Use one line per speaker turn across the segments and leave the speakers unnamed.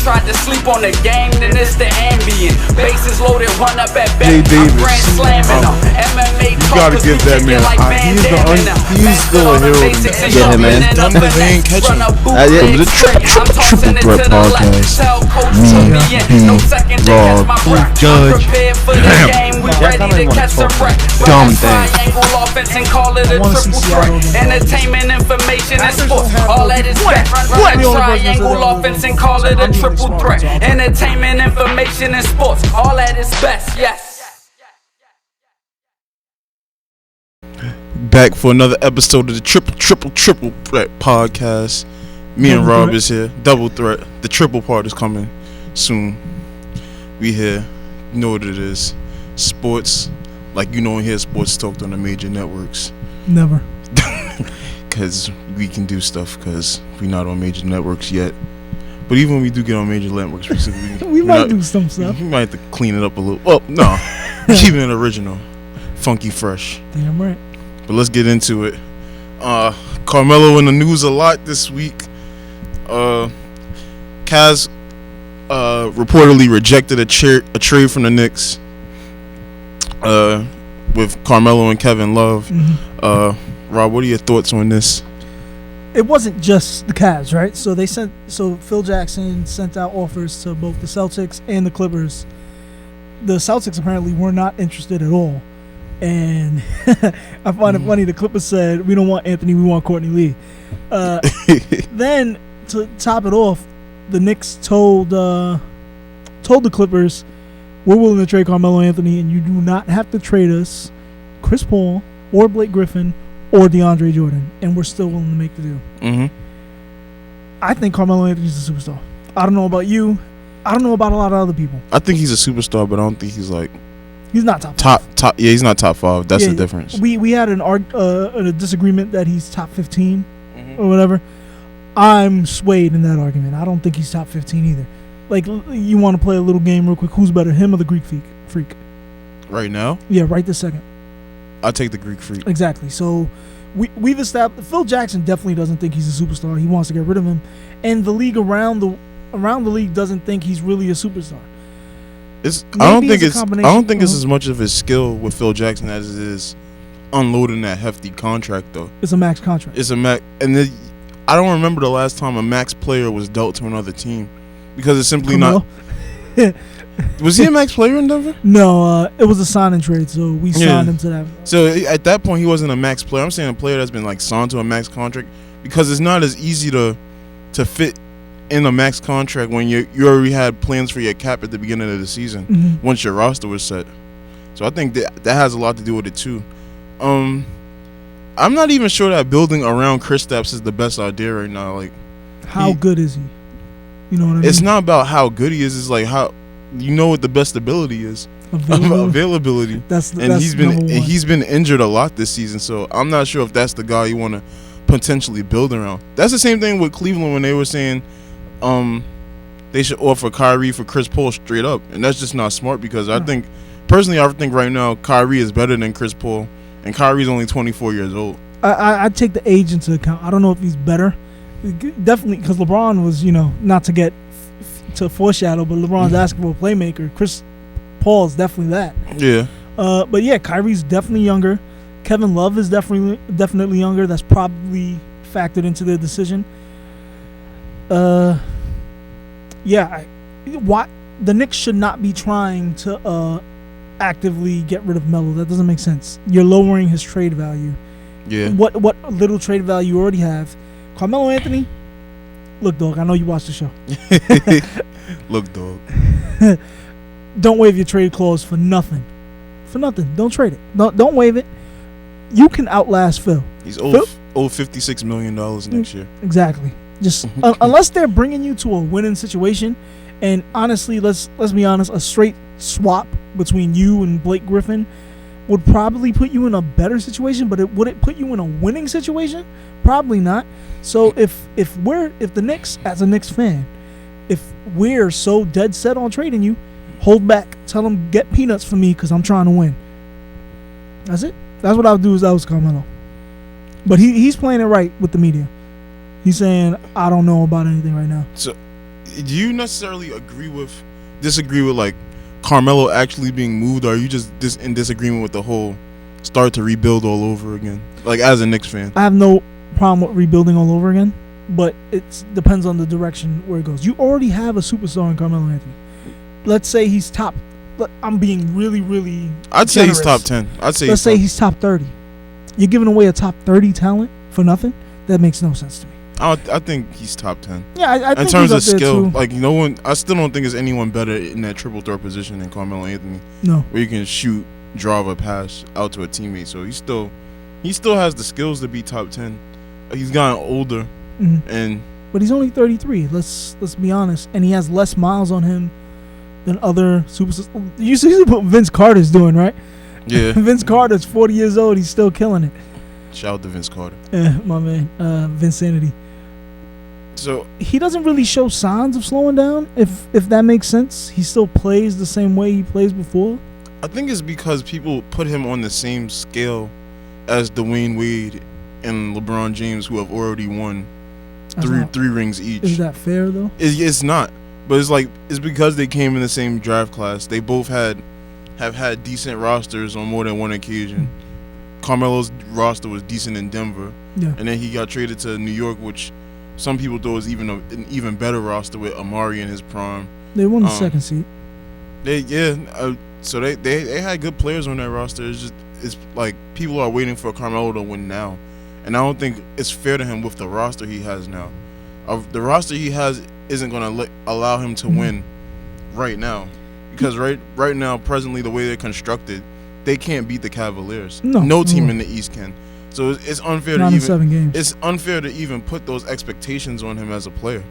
tried to sleep on the game, then it's the ambient. Bases loaded, one up at bat.
Jay Davis.
I'm grand slamming them. MMA
You gotta give that man. He's still a hero.
Get him, man.
Done with Van Ketchum.
The Triple Threat Podcast. Me, Raw, Judge. Dumb thing.
I want to see Seattle. Entertainment, information, and sports. All that is back. Run a triangle offense and call it a triple threat. Entertainment, information, and sports. All that is best. Yes.
Back for another episode of the Triple Threat Podcast. Me and Rob is here. Double Threat. The triple part is coming soon. We here. You know what it is. Sports. Like you don't hear sports talked on the major networks.
Never.
Because we can do stuff because we're not on major networks yet. But even when we do get on major networks,
we might do some stuff.
We might have to clean it up a little. Well, no. Keeping it original. Funky fresh.
Damn right.
But let's get into it. Carmelo in the news a lot this week. Cavs reportedly rejected a trade from the Knicks with Carmelo and Kevin Love. Mm-hmm. Rob, what are your thoughts on this?
It wasn't just the Cavs, right? So Phil Jackson sent out offers to both the Celtics and the Clippers. The Celtics apparently were not interested at all. And I find it funny, the Clippers said, we don't want Anthony, we want Courtney Lee. Then, to top it off, the Knicks told the Clippers, we're willing to trade Carmelo Anthony, and you do not have to trade us Chris Paul or Blake Griffin or DeAndre Jordan, and we're still willing to make the deal. Mm-hmm. I think Carmelo Anthony's a superstar. I don't know about you. I don't know about a lot of other people.
I think he's a superstar, but I don't think he's like...
He's not top.
Yeah, he's not top 5. That's the difference.
We had a disagreement that he's top 15 or whatever. I'm swayed in that argument. I don't think he's top 15 either. Like, you want to play a little game real quick? Who's better, him or the Greek Freak?
Right now?
Yeah, right this second.
I'll take the Greek Freak.
Exactly. So we've established Phil Jackson definitely doesn't think he's a superstar. He wants to get rid of him, and the league around the league doesn't think he's really a superstar.
I don't think it's as much of his skill with Phil Jackson as it is unloading that hefty contract, though.
It's a max contract.
It's a max, and I don't remember the last time a max player was dealt to another team because it's simply not. Was he a max player in Denver?
No, it was a sign and trade, so we signed him to that.
So at that point, he wasn't a max player. I'm saying a player that's been like signed to a max contract because it's not as easy to fit in a max contract when you already had plans for your cap at the beginning of the season once your roster was set. So I think that has a lot to do with it too. I'm not even sure that building around Kristaps is the best idea right now. Like,
how good is he? You know what I mean?
It's not about how good he is. It's like how you know what the best ability is. Availability. He's been injured a lot this season. So I'm not sure if that's the guy you want to potentially build around. That's the same thing with Cleveland when they were saying they should offer Kyrie for Chris Paul straight up, and that's just not smart because I think right now Kyrie is better than Chris Paul, and Kyrie's only 24 years old.
I take the age into account. I don't know if he's better, definitely because LeBron was, not to get to foreshadow, but LeBron's basketball playmaker. Chris Paul is definitely that. Yeah. But yeah, Kyrie's definitely younger. Kevin Love is definitely younger. That's probably factored into their decision. Why the Knicks should not be trying to actively get rid of Melo. That doesn't make sense. You're lowering his trade value. Yeah. What little trade value you already have. Carmelo Anthony, look, dog, I know you watch the show.
Look, dog.
Don't waive your trade clause for nothing. Don't trade it. Don't waive it. You can outlast Phil.
He's owed $56 million next year.
Exactly. Just unless they're bringing you to a winning situation, and honestly, let's be honest, a straight swap between you and Blake Griffin would probably put you in a better situation. But would it put you in a winning situation? Probably not. So if the Knicks, as a Knicks fan, if we're so dead set on trading you, hold back. Tell them get peanuts for me because I'm trying to win. That's it. That's what I would do. That was Carmelo. But he's playing it right with the media. He's saying, I don't know about anything right now.
So do you necessarily disagree with like Carmelo actually being moved, or are you just in disagreement with the whole start to rebuild all over again? Like as a Knicks fan,
I have no problem with rebuilding all over again, but it depends on the direction where it goes. You already have a superstar in Carmelo Anthony. Let's say he's top. I'm being really, really.
I'd say he's top 10.
Let's say he's top 30. You're giving away a top 30 talent for nothing? That makes no sense to me.
I think he's top 10.
Yeah, I think
in terms of skill,
too.
like no one. I still don't think there's anyone better in that triple threat position than Carmelo Anthony.
No,
where you can shoot, drive a pass out to a teammate. So he still has the skills to be top 10. He's gotten older,
but he's only 33. Let's be honest, and he has less miles on him than other superstars. You see what Vince Carter's doing, right?
Yeah.
Vince Carter's 40 years old. He's still killing it.
Shout out to Vince Carter.
Yeah, my man, Vinsanity.
So
he doesn't really show signs of slowing down, if that makes sense. He still plays the same way he plays before.
I think it's because people put him on the same scale as Dwayne Wade and LeBron James, who have already won three rings each.
Is that fair though?
It's not, but it's because they came in the same draft class. They both have had decent rosters on more than one occasion. Carmelo's roster was decent in Denver, and then he got traded to New York, which some people thought was an even better roster with Amari in his prime.
They won the second seed.
So they had good players on that roster. It's like people are waiting for Carmelo to win now, and I don't think it's fair to him with the roster he has now. The roster he has isn't going to allow him to win right now, because right now, presently, the way they're constructed, they can't beat the Cavaliers. No team in the East can. So it's unfair
to even 7 games.
It's unfair to even put those expectations on him as a player.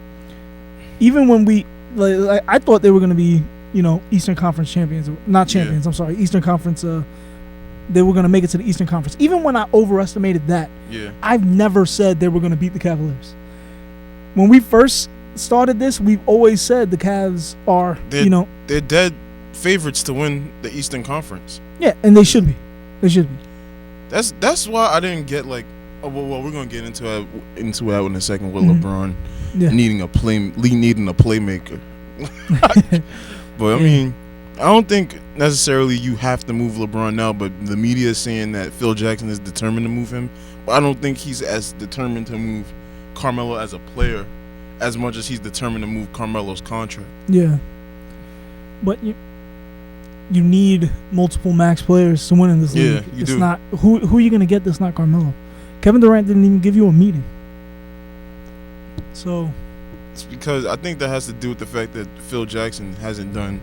Even when I thought they were going to be, Eastern Conference champions, not champions. I'm sorry, Eastern Conference. They were going to make it to the Eastern Conference. Even when I overestimated that, I've never said they were going to beat the Cavaliers. When we first started this, we've always said the Cavs are,
they're dead favorites to win the Eastern Conference.
Yeah, and they should be. They should be.
That's why I didn't get we're gonna get into that in a second with LeBron needing a playmaker. But I mean, I don't think necessarily you have to move LeBron now. But the media is saying that Phil Jackson is determined to move him. But I don't think he's as determined to move Carmelo as a player as much as he's determined to move Carmelo's contract.
Yeah, but you need multiple max players to win in this league.
Yeah, you do.
Not who are you going to get that's not Carmelo? Kevin Durant didn't even give you a meeting. So
it's because I think that has to do with the fact that Phil Jackson hasn't done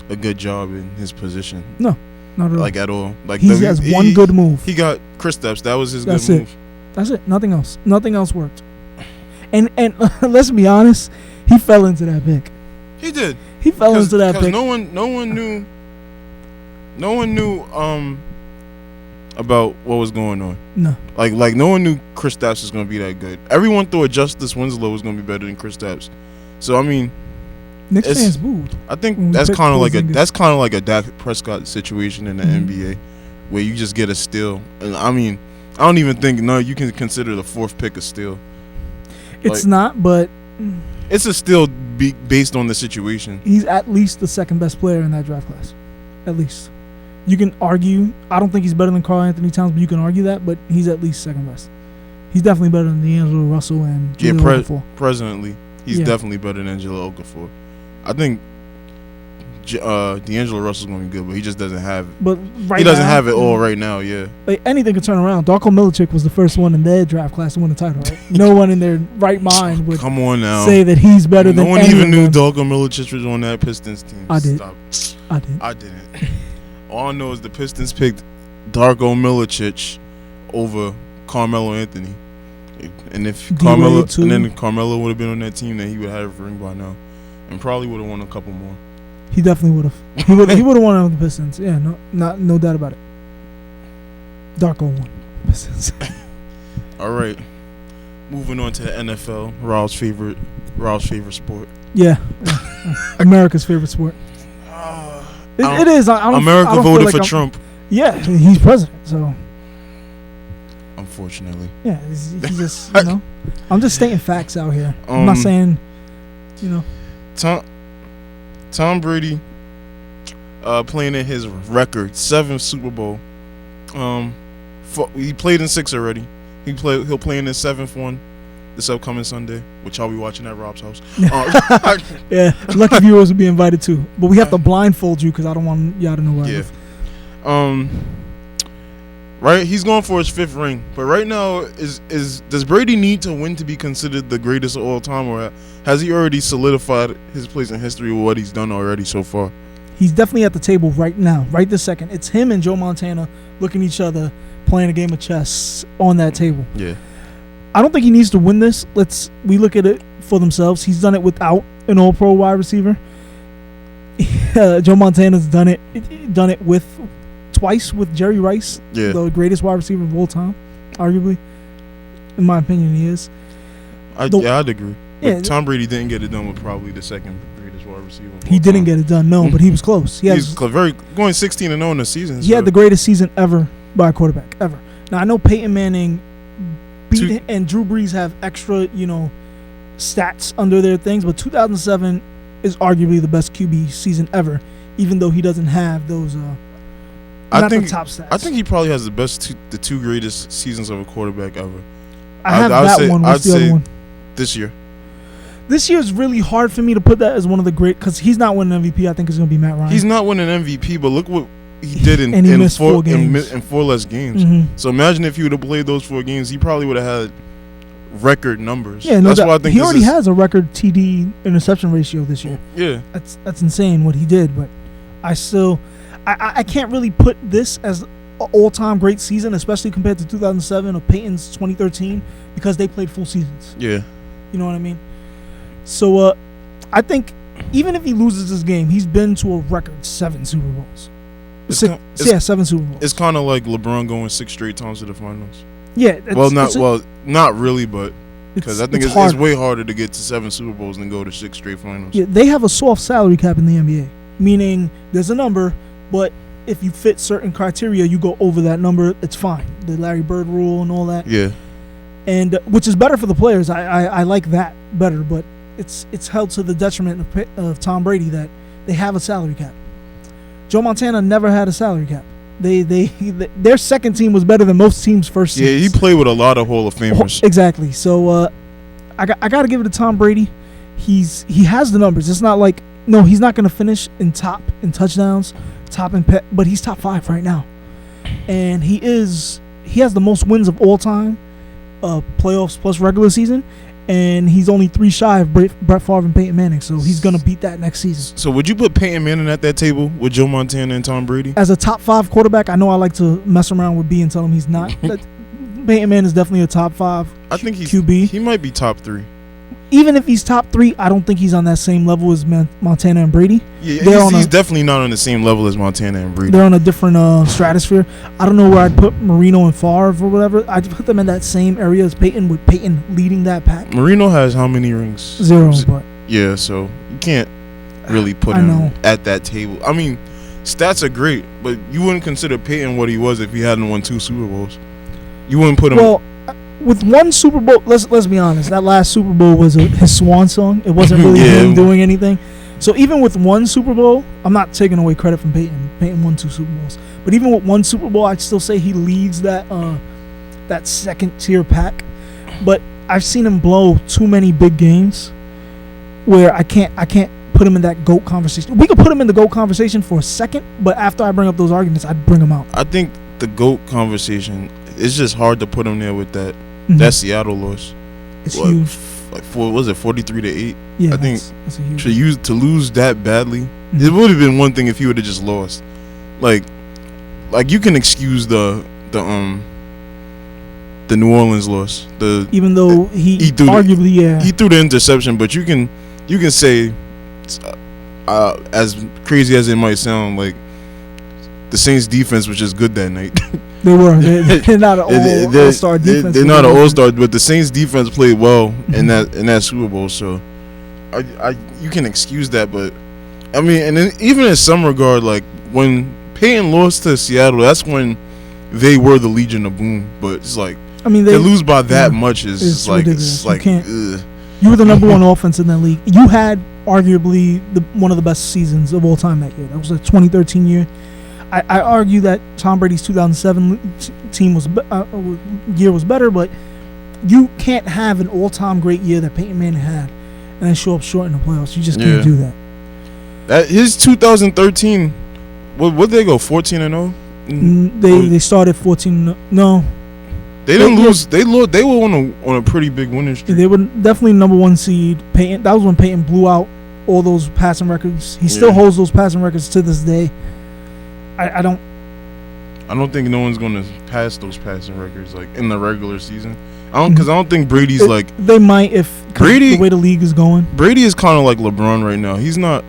a good job in his position.
No, not at all.
Like at all. Like
he has one good move.
He got Kristaps. That was his good move.
That's it. Nothing else. Nothing else worked. And let's be honest, he fell into that pick.
He did.
He fell into that pick.
No one knew about what was going on.
No.
Like no one knew Kristaps was going to be that good. Everyone thought Justice Winslow was going to be better than Kristaps. So I mean,
Knicks fans booed.
I think that's kind of like a Dak Prescott situation in the NBA, where you just get a steal. And I mean, I don't even think you can consider the fourth pick a steal.
It's not, but
it's a steal based on the situation.
He's at least the second best player in that draft class. At least. You can argue. I don't think he's better than Karl Anthony Towns, but you can argue that. But he's at least second best. He's definitely better than D'Angelo Russell and Jahlil Okafor.
Presently, he's definitely better than Jahlil Okafor. I think D'Angelo Russell's going to be good, but he just doesn't have. He doesn't have it all right now. Yeah.
Like anything could turn around. Darko Milicic was the first one in their draft class to win the title. Right? No one in their right mind would
come on now
say that he's better than.
No one even knew Darko Milicic was on that Pistons team.
I did.
Stop.
I
didn't. All I know is the Pistons picked Darko Milicic over Carmelo Anthony, and if Carmelo would have been on that team, then he would have a ring by now, and probably would have won a couple more.
He definitely would have. He would have won on the Pistons. Yeah, no doubt about it. Darko won Pistons. All
right, moving on to the NFL, Raul's favorite sport.
Yeah, America's favorite sport. It is.
America voted for Trump.
Yeah, he's president, so.
Unfortunately.
Yeah, he's just, I'm just stating facts out here. I'm not saying,
Tom Brady playing in his record 7th Super Bowl. He played in 6 already. He'll play in his 7th one this upcoming Sunday, which I'll be watching at Rob's house.
Yeah, lucky viewers will be invited too. But we have to blindfold you because I don't want y'all to know where I live.
Right, he's going for his 5th ring, but right now does Brady need to win to be considered the greatest of all time, or has he already solidified his place in history with what he's done already so far?
He's definitely at the table right now, right this second. It's him and Joe Montana looking at each other, playing a game of chess on that table.
Yeah,
I don't think he needs to win this. We look at it for themselves. He's done it without an All-Pro wide receiver. Joe Montana's done it with. Twice with Jerry Rice, the greatest wide receiver of all time, arguably. In my opinion, he is.
I'd agree. But Tom Brady didn't get it done with probably the 2nd greatest wide receiver.
He didn't get it done, no, but he was close.
He's going 16-0 in the season.
He had the greatest season ever by a quarterback, ever. Now, I know Peyton Manning beat and Drew Brees have extra, stats under their things, but 2007 is arguably the best QB season ever, even though he doesn't have those
I think
the top stats.
I think he probably has the 2 greatest seasons of a quarterback ever.
I have that one. What's the other one?
This year.
This year is really hard for me to put that as one of the great, because he's not winning MVP. I think it's going to be Matt Ryan.
He's not winning MVP, but look what he did in 4 games. In 4 less games.
Mm-hmm.
So imagine if he would have played those 4 games, he probably would have had record numbers.
Yeah, no, that's why I think he already has a record TD interception ratio this year.
Yeah,
that's insane what he did, but I can't really put this as an all-time great season, especially compared to 2007 or Peyton's 2013, because they played full seasons.
Yeah.
You know what I mean? So I think even if he loses this game, he's been to a record 7 Super Bowls. 7 Super Bowls.
It's kind of like LeBron going 6 straight times to the finals.
Yeah.
Not really, but because I think it's way harder to get to 7 Super Bowls than go to 6 straight finals.
Yeah, they have a soft salary cap in the NBA, meaning there's a number. But if you fit certain criteria, you go over that number, it's fine. The Larry Bird rule and all that.
Yeah.
And which is better for the players. I like that better, but it's held to the detriment of Tom Brady that they have a salary cap. Joe Montana never had a salary cap. Their second team was better than most teams' first teams.
Yeah, he played with a lot of Hall of Famers.
Exactly. So I got to give it to Tom Brady. He has the numbers. It's not like, no, he's not going to finish in touchdowns, top in but he's top 5 right now. And he has the most wins of all time, playoffs plus regular season, and he's only 3 shy of Brett Favre and Peyton Manning, so he's going to beat that next season.
So would you put Peyton Manning at that table with Joe Montana and Tom Brady?
As a top 5 quarterback, I know I like to mess around with B and tell him he's not. Peyton Manning is definitely a top 5
I think he's
QB.
He might be top 3.
Even if he's top 3, I don't think he's on that same level as Montana and Brady.
Yeah, he's definitely not on the same level as Montana and Brady.
They're on a different stratosphere. I don't know where I'd put Marino and Favre or whatever. I'd put them in that same area as Peyton, with Peyton leading that pack.
Marino has how many rings?
0, but
yeah, so you can't really put him at that table. I mean, stats are great, but you wouldn't consider Peyton what he was if he hadn't won 2 Super Bowls. You wouldn't put him.
Well, with 1 Super Bowl, let's be honest. That last Super Bowl was his swan song. It wasn't really him doing anything. So even with 1 Super Bowl, I'm not taking away credit from Peyton. Peyton won 2 Super Bowls, but even with 1 Super Bowl, I'd still say he leads that second tier pack. But I've seen him blow too many big games where I can't put him in that GOAT conversation. We could put him in the GOAT conversation for a second, but after I bring up those arguments, I'd bring him out.
I think the GOAT conversation, it's just hard to put him there with that. That Seattle loss.
It's huge.
Like 43-8?
Yeah,
I think
that's a huge.
to lose that badly, it would have been one thing if he would have just lost. Like you can excuse the New Orleans loss.
Even though he threw
he threw the interception, but you can say, as crazy as it might sound, like the Saints defense was just good that night.
They were. They're not an all-star defense.
They're not an all-star, but the Saints defense played well in that Super Bowl. So, you can excuse that, but I mean, and then even in some regard, like when Peyton lost to Seattle, that's when they were the Legion of Boom. But it's like, I mean, they lose by that much is like ridiculous. It's like
you were the number 1 offense in that league. You had arguably one of the best seasons of all time that year. That was a 2013 year. I argue that Tom Brady's 2007 team year was better, but you can't have an all-time great year that Peyton Manning had and then show up short in the playoffs. You just can't do that.
His 2013, what did they go 14-0?
They started 14. No,
they didn't lose. They were on a pretty big winning streak.
They were definitely number one seed. Peyton. That was when Peyton blew out all those passing records. He still holds those passing records to this day. I don't think no one's gonna pass those passing records like in the regular season. I don't think Brady's like they might if
Brady,
the way the league is going.
Brady is kind of like LeBron right now. He's not.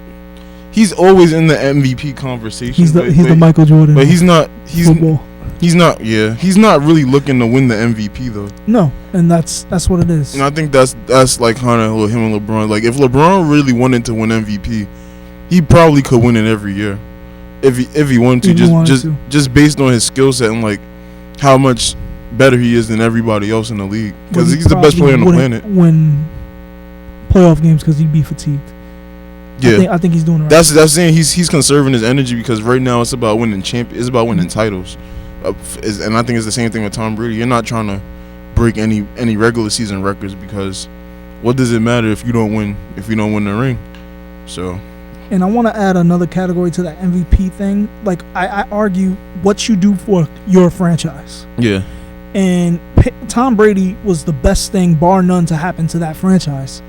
He's always in the MVP conversation.
He's the Michael Jordan.
But he's not.
Football.
He's not. Yeah, he's not really looking to win the MVP though.
No, and that's what it is.
And I think that's like kind of him and LeBron. Like if LeBron really wanted to win MVP, he probably could win it every year. If he wanted to, just based on his skill set and like how much better he is than everybody else in the league, because he's the best player on the planet.
Win playoff games because he'd be fatigued.
Yeah,
I think he's doing it right.
That's saying he's conserving his energy because right now it's about winning It's about winning titles, and I think it's the same thing with Tom Brady. You're not trying to break any regular season records because what does it matter if you don't win the ring? So.
And I want to add another category to that MVP thing. Like, I argue what you do for your franchise.
Yeah.
And Tom Brady was the best thing, bar none, to happen to that franchise.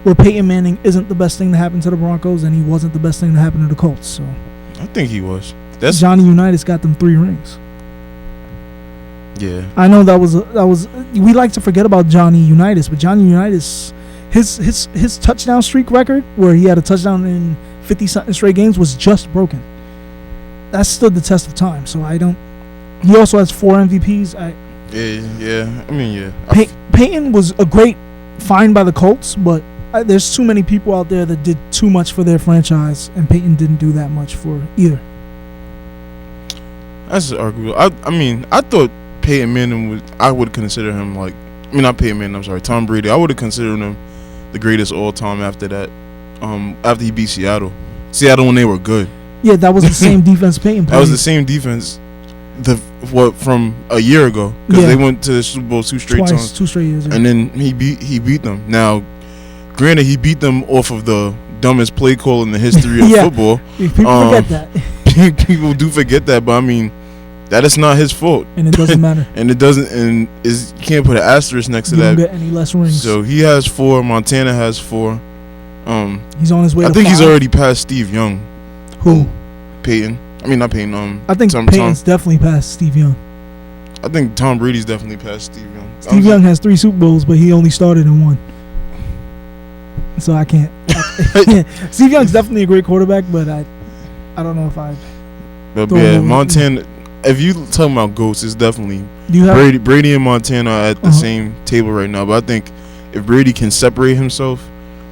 Where Peyton Manning isn't the best thing to happen to the Broncos, and he wasn't the best thing to happen to the Colts. So
I think he was.
Johnny Unitas got them 3 rings.
Yeah. I
know that was. We like to forget about Johnny Unitas, but Johnny Unitas, his touchdown streak record, where he had a touchdown in 50-something straight games, was just broken. That stood the test of time. So he also has 4 MVPs.
Yeah. I mean, yeah.
Peyton was a great find by the Colts, but there's too many people out there that did too much for their franchise, and Peyton didn't do that much for either.
That's arguable. I mean, I thought Peyton Manning I would consider him like. I mean, not Peyton Manning. I'm sorry, Tom Brady. I would have considered him the greatest all time after that. After he beat Seattle when they were good.
Yeah, that was the same defense Peyton played.
That was the same defense. From a year ago, because they went to the Super Bowl 2 straight times,
2 straight years,
and then he beat them. Now, granted, he beat them off of the dumbest play call in the history of football.
People forget that.
People do forget that, but I mean, that is not his fault,
and it doesn't matter.
And it doesn't, and you can't put an asterisk next to that.
Don't get any less rings.
So he has 4. Montana has 4.
He's on his way.
I think he's already passed Steve Young.
Who?
Peyton. I mean, not Peyton.
I think Peyton's definitely past Steve Young.
I think Tom Brady's definitely past Steve Young.
Steve Young has 3 Super Bowls, but he only started in 1. So I can't. Steve Young's definitely a great quarterback, but I don't know if I.
But yeah, Montana. If you talking about GOATs, it's definitely Brady and Montana are at the same table right now. But I think if Brady can separate himself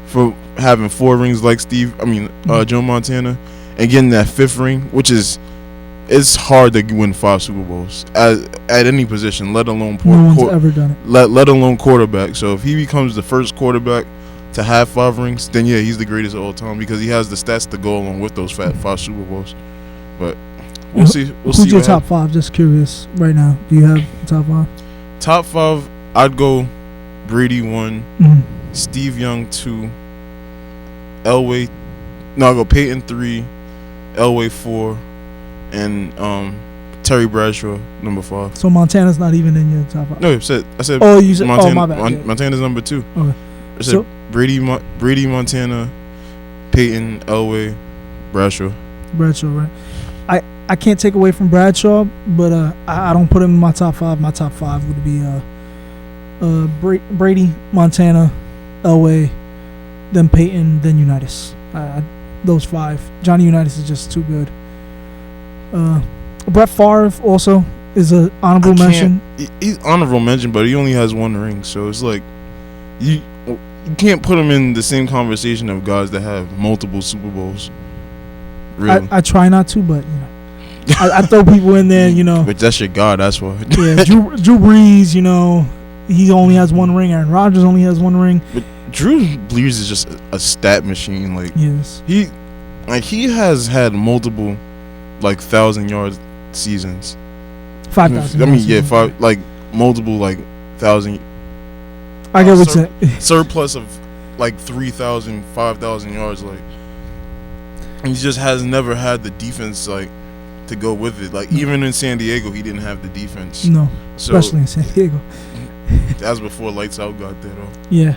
from having 4 rings like Joe Montana, and getting that 5th ring, which it's hard to win 5 Super Bowls at any position, let alone
no one's ever done it.
Let alone quarterback. So if he becomes the first quarterback to have 5 rings, then yeah, he's the greatest of all time because he has the stats to go along with those 5 Super Bowls. But we'll see.
Who's your top 5? Just curious right now. Do you have a top 5?
Top 5, I'd go Brady 1, Steve Young 2, Elway. No, I'll go Peyton 3, Elway 4, and Terry Bradshaw number 5.
So Montana's not even in your top 5.
No, I said.
Oh, you said.
Montana,
my bad.
Montana's number 2.
Okay.
I said Brady, Montana, Peyton, Elway, Bradshaw.
Bradshaw, right? I can't take away from Bradshaw, but I don't put him in my top 5. My top 5 would be Brady, Montana, Elway, then Peyton, then Unitas. Those 5. Johnny Unitas is just too good. Brett Favre also is an honorable mention.
He's honorable mention, but he only has 1 ring, so it's like you can't put him in the same conversation of guys that have multiple Super Bowls. Really.
I try not to, but I throw people in there,
But that's your God, that's why.
Yeah, Drew Brees, he only has 1 ring. Aaron Rodgers only has 1 ring.
But Drew Brees is just a stat machine. Like
yes,
he has had multiple 1,000-yard seasons.
5,000.
I mean, yeah, multiple 1,000.
I get what you're saying.
Surplus of 3,000, 5,000 yards. He just has never had the defense to go with it. Even in San Diego, he didn't have the defense.
No, especially in San Diego.
That's before Lights Out got there, though.
Yeah.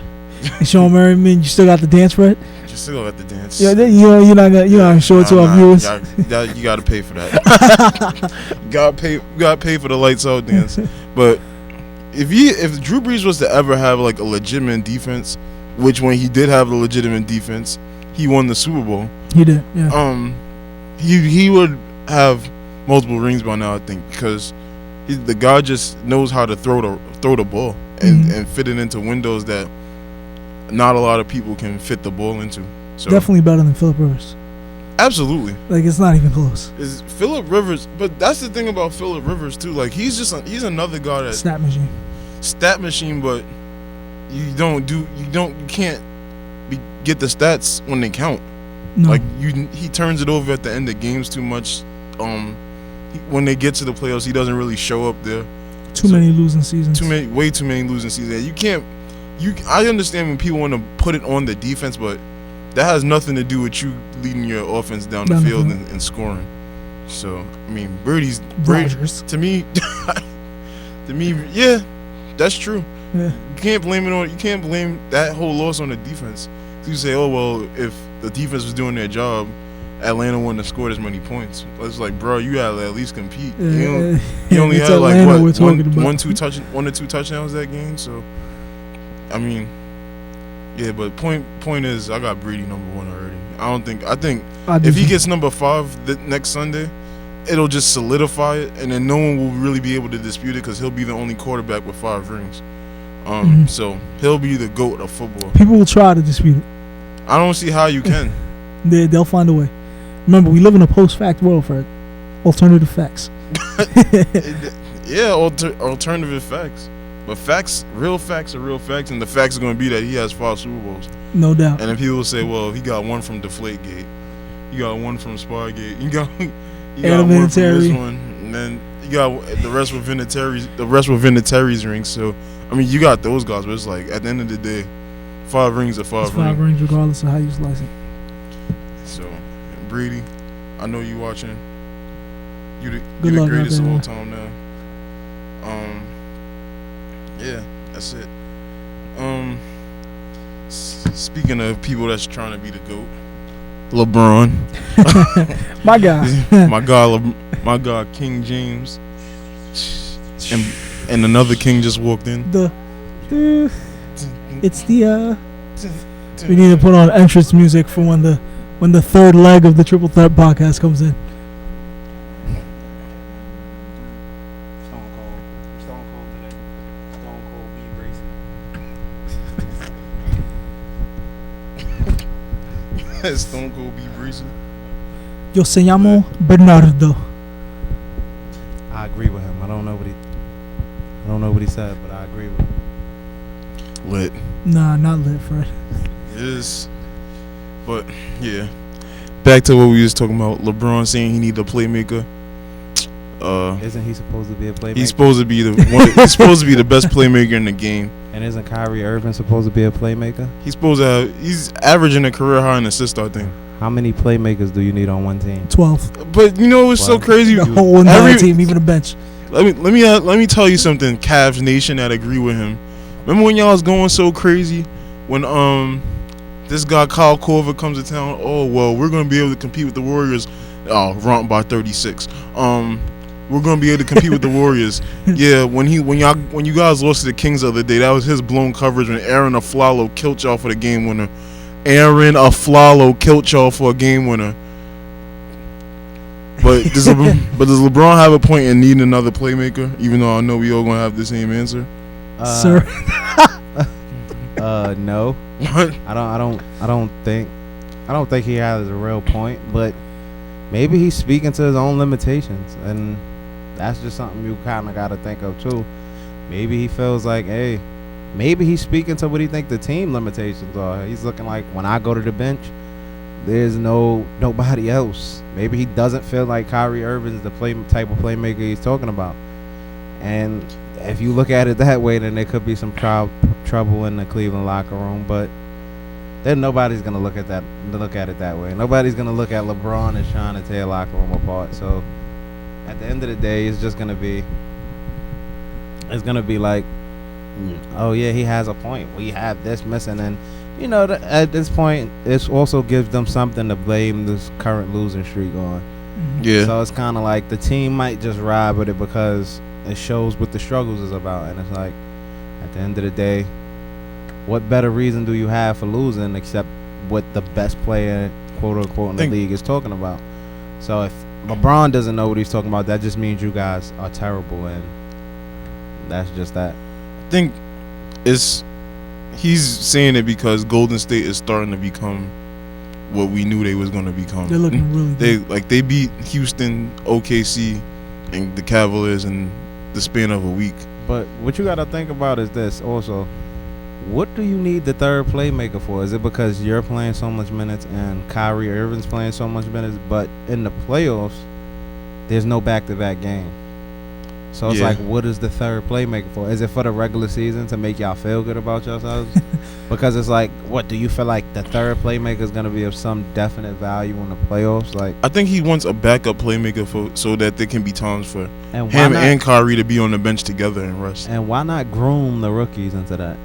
And Sean Murray, you still got the dance for it?
You still got the dance.
Yeah, you're not gonna show it to our viewers.
You gotta pay for that. gotta pay for the Lights Out dance. But if Drew Brees was to ever have a legitimate defense, which when he did have a legitimate defense, he won the Super Bowl.
He did. Yeah.
He would have multiple rings by now, I think, because the guy just knows how to throw the ball and fit it into windows that not a lot of people can fit the ball into. So
definitely better than Phillip Rivers.
Absolutely.
It's not even close.
Is Phillip Rivers, but that's the thing about Phillip Rivers too. He's another guy that
stat machine,
but you can't get the stats when they count.
No.
He turns it over at the end of games too much. When they get to the playoffs, he doesn't really show up there.
Too many losing seasons.
Way too many losing seasons. You can't. I understand when people want to put it on the defense, but that has nothing to do with you leading your offense down the field and scoring. So I mean, Brady to me, yeah, that's true.
Yeah.
You can't blame that whole loss on the defense. So you say, oh well, if the defense was doing their job, Atlanta wouldn't have scored as many points. It's bro, you gotta at least compete. You only had one or two touchdowns that game. So I mean, yeah, but point is, I got Brady number 1 already. I think if he gets number 5 next Sunday, it'll just solidify it, and then no one will really be able to dispute it because he'll be the only quarterback with 5 rings. So he'll be the GOAT of football.
People will try to dispute it.
I don't see how you can.
They'll find a way. Remember, we live in a post-fact world, Fred. Alternative facts.
Yeah, alternative facts. But real facts are real facts, and the facts are going to be that he has 5 Super Bowls.
No doubt.
And then people will say, well, he got 1 from Deflategate. You got 1 from Spargate. You got 1 from this one. And then you got the rest with Vinatieri's rings. So, I mean, you got those guys, but it's at the end of the day, 5 rings are 5 rings.
5 rings regardless of how you slice it.
So, Brady, I know you watching. You're
Good
the
luck
greatest
out there,
of all time now. Yeah, that's it. Speaking of people that's trying to be the GOAT, LeBron.
My guy.
my God, King James. And another king just walked in.
It's the we need to put on entrance music for when the third leg of the Triple Threat podcast comes in.
Stone Cold be breezy.
Yo se llamo Bernardo.
I agree with him. I don't know what he said, but I agree with him.
Lit.
Nah, not lit, Fred.
It is. But yeah. Back to what we was talking about. LeBron saying he need a playmaker.
Isn't he supposed to be a playmaker?
He's supposed to be he's supposed to be the best playmaker in the game.
And isn't Kyrie Irving supposed to be a playmaker?
He's averaging a career high in assists, I think.
How many playmakers do you need on one team?
12.
But you know what's so crazy?
The whole entire team, even a bench.
Let me tell you something, Cavs Nation that agree with him. Remember when y'all was going so crazy when this guy Kyle Korver comes to town? Oh well, we're gonna be able to compete with the Warriors. Oh, wrong by 36. We're gonna be able to compete with the Warriors. Yeah, when you guys lost to the Kings the other day, that was his blown coverage when Aaron Aflalo killed y'all for the game winner. Aaron Aflalo killed y'all for a game winner. But does LeBron have a point in needing another playmaker? Even though I know we all gonna have the same answer.
Sir.
No.
What?
I don't think he has a real point, but maybe he's speaking to his own limitations, and that's just something you kind of got to think of too. Maybe he feels like, hey, maybe he's speaking to what he think the team limitations are. He's looking like, when I go to the bench, there's nobody else. Maybe he doesn't feel like Kyrie Irving is the type of playmaker he's talking about. And if you look at it that way, then there could be some trouble in the Cleveland locker room. But then nobody's gonna look at it that way. Nobody's gonna look at LeBron as trying to tear a locker room apart. So at the end of the day, it's gonna be like, oh yeah, he has a point. We have this missing, and at this point, it also gives them something to blame this current losing streak on.
Yeah.
So it's kind of like the team might just ride with it because it shows what the struggles is about, and it's like, at the end of the day, what better reason do you have for losing except what the best player, quote unquote, in the league is talking about? So if LeBron doesn't know what he's talking about, that just means you guys are terrible, and that's just that.
I think he's saying it because Golden State is starting to become what we knew they was going to become.
They're looking really good.
They beat Houston, OKC, and the Cavaliers in the span of a week.
But what you got to think about is this also. What do you need the third playmaker for? Is it because you're playing so much minutes and Kyrie Irving's playing so much minutes, but in the playoffs, there's no back-to-back game? So it's like, what is the third playmaker for? Is it for the regular season to make y'all feel good about yourselves? Because it's like, what do you feel like the third playmaker is going to be of some definite value in the playoffs? Like,
I think he wants a backup playmaker so that there can be times for
and
him and Kyrie to be on the bench together and rest.
And why not groom the rookies into that?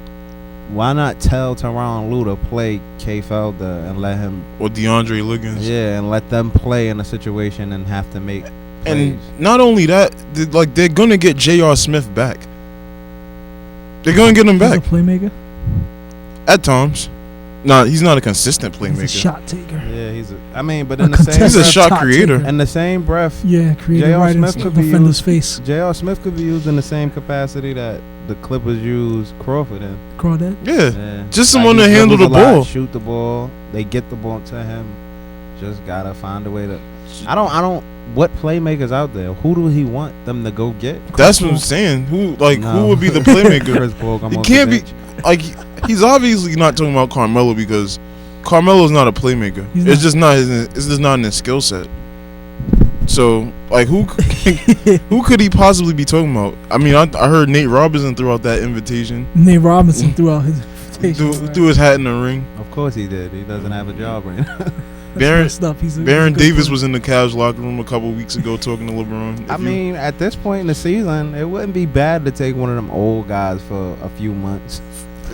Why not tell Tyronn Lue to play K. Felder and let him,
or DeAndre Liggins?
Yeah, and let them play in a situation and have to make plays.
And not only that, they're gonna get J.R. Smith back. They're gonna get him back.
He's a playmaker
at times. Nah, he's not a consistent playmaker.
He's a shot taker.
Yeah, but in the same,
he's a shot creator.
In the same breath,
creator right Smith could be defender's face.
J.R. Smith could be used in the same capacity that the Clippers use Crawford in.
Crawdad?
Yeah. Just someone to handle the ball,
shoot the ball. They get the ball to him. Just gotta find a way to. I don't. What playmakers out there? Who do he want them to go get?
That's what I'm saying. Who would be the playmaker?
Chris Paul,
he can't be like. He's obviously not talking about Carmelo because Carmelo's not a playmaker. It's just not in his skill set. So like who could he possibly be talking about? I mean, I heard Nate Robinson threw out that invitation.
Nate Robinson threw out his invitation.
Threw his hat in the ring.
Of course he did. He doesn't have a job right now.
Baron Davis was in the Cavs locker room a couple weeks ago talking to LeBron.
I mean, at this point in the season, it wouldn't be bad to take one of them old guys for a few months.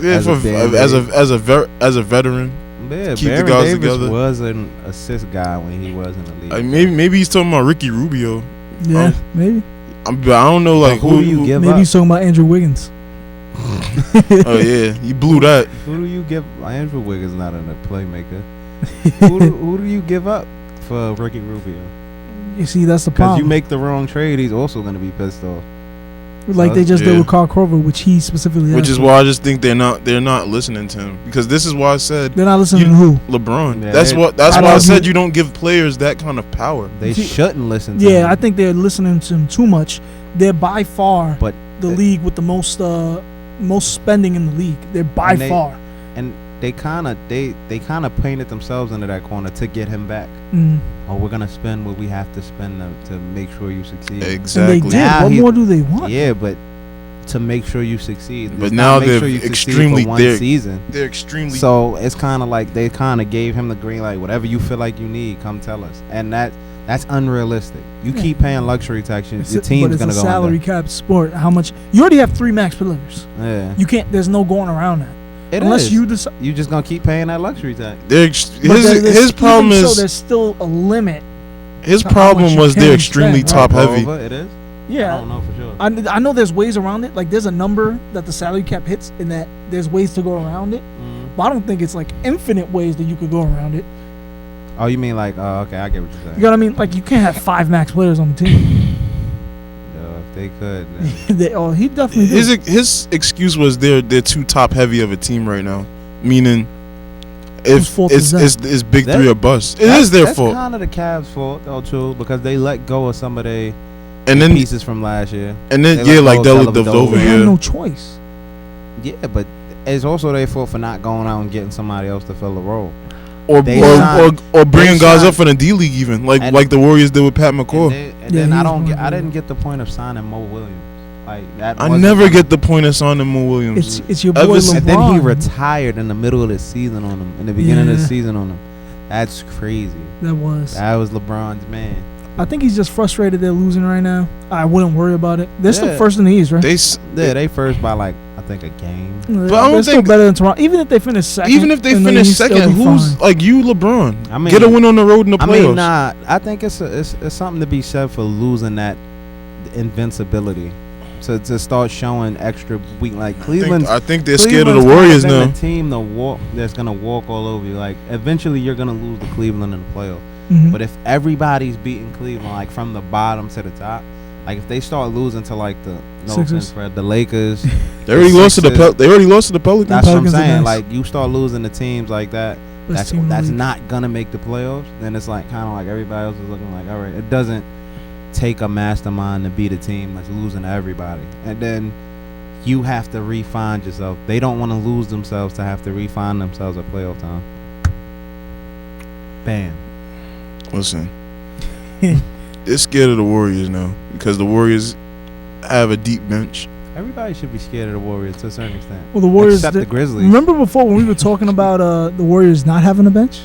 Yeah, as a veteran.
Yeah,
keep
Baron
the guys
Davis
together.
Was an assist guy when he was in the league.
Like maybe he's talking about Ricky Rubio.
Yeah, maybe.
I don't know, like
who do you give
maybe
up?
he's talking about Andrew Wiggins.
Oh yeah, he blew that.
Who do you give? Andrew Wiggins not a playmaker. who do you give up for Ricky Rubio?
You see, that's the problem.
Because you make the wrong trade, he's also going to be pissed off.
Like they just did with Carl Korver, which he specifically.
Which is why I just think they're not listening to him, because this is why I said
they're not listening to who?
LeBron. Yeah, that's why I said you don't give players that kind of power.
They shouldn't listen to him.
Yeah, I think they're listening to him too much. They're by far the league with the most spending in the league. They're by far.
And they kind of painted themselves into that corner to get him back. Oh, we're gonna spend what we have to spend to make sure you succeed.
Exactly.
And they did. What more do they want?
Yeah, but to make sure you succeed.
But now they're extremely
season.
They're extremely.
So it's kind of like they kind of gave him the green light. Whatever you feel like you need, come tell us. And that's unrealistic. You keep paying luxury tax, your team's gonna go.
But it's a salary cap sport. How much? You already have 3 max players.
Yeah.
You can't. There's no going around that.
Unless you decide, you just gonna keep paying that luxury tax.
His problem is
there's still a limit.
His problem was they're extremely top heavy.
It is.
Yeah,
I don't know for sure.
I know there's ways around it. Like there's a number that the salary cap hits, and that there's ways to go around it. But I don't think it's like infinite ways that you could go around it.
Oh, you mean like? Okay, I get what you're saying.
You know what I mean? Like you can't have 5 max players on the team.
If they could,
he definitely did.
His excuse was they're too top heavy of a team right now, meaning if it's big three or bust. It is their fault.
That's kind of the Cavs' fault though too, because they let go of some of their pieces from last year.
And then like Dellavedova,
they had no choice.
Yeah, but it's also their fault for not going out and getting somebody else to fill the role.
Or bringing guys up from the D League even, like the Warriors did with Pat McCaw.
And then I didn't get the point of signing Mo Williams. Like that.
I never get the point of signing Mo Williams.
It's your boy LeBron.
And then he retired in the middle of the season on him, in the beginning of the season on him. That's crazy.
That was
LeBron's man.
I think he's just frustrated they're losing right now. I wouldn't worry about it. They're still first in the East, right?
They first by like I think a game.
But I don't
they're still better than Toronto. Even if they finish second.
Even if they finish second, who's fine. Like you, LeBron?
I mean,
get a win on the road in the playoffs.
I think it's something to be said for losing that invincibility. To start showing extra weak, like Cleveland.
I think they're scared of the Warriors now.
A team that's gonna walk all over you. Like eventually, you're gonna lose to Cleveland in the playoffs.
Mm-hmm.
But if everybody's beating Cleveland, like from the bottom to the top, like if they start losing to like the the Lakers,
they already lost to the Pelicans.
That's what I'm saying. Like you start losing to teams like that. That's not gonna make the playoffs. Then it's like kind of like everybody else is looking like, all right, it doesn't take a mastermind to beat a team that's losing to everybody, and then you have to refine yourself. They don't want to lose themselves to have to refine themselves at playoff time. Bam.
Listen, they're scared of the Warriors now because the Warriors have a deep bench.
Everybody should be scared of the Warriors to a certain extent.
Well, the Warriors,
except the Grizzlies.
Remember before when we were talking about the Warriors not having a bench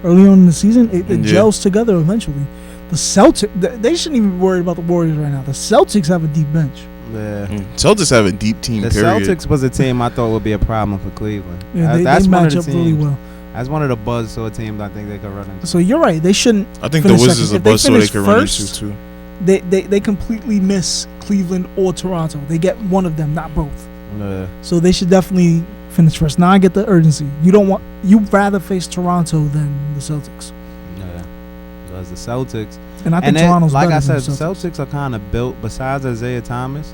early on in the season? It gels together eventually. The Celtics, they shouldn't even be worried about the Warriors right now. The Celtics have a deep bench.
Yeah.
Celtics have a deep team.
The Celtics was a team I thought would be a problem for Cleveland.
Yeah, they match up really well.
That's one of the buzzsaw teams I think they could run into.
So you're right. They shouldn't.
I think the Wizards are buzzsaw they could run into too.
They completely miss Cleveland or Toronto. They get one of them, not both.
Yeah.
So they should definitely finish first. Now I get the urgency. You'd rather face Toronto than the Celtics.
Yeah. Because the Celtics.
And I think Toronto's
like
better
I said,
than the
Celtics are kind of built. Besides Isaiah Thomas,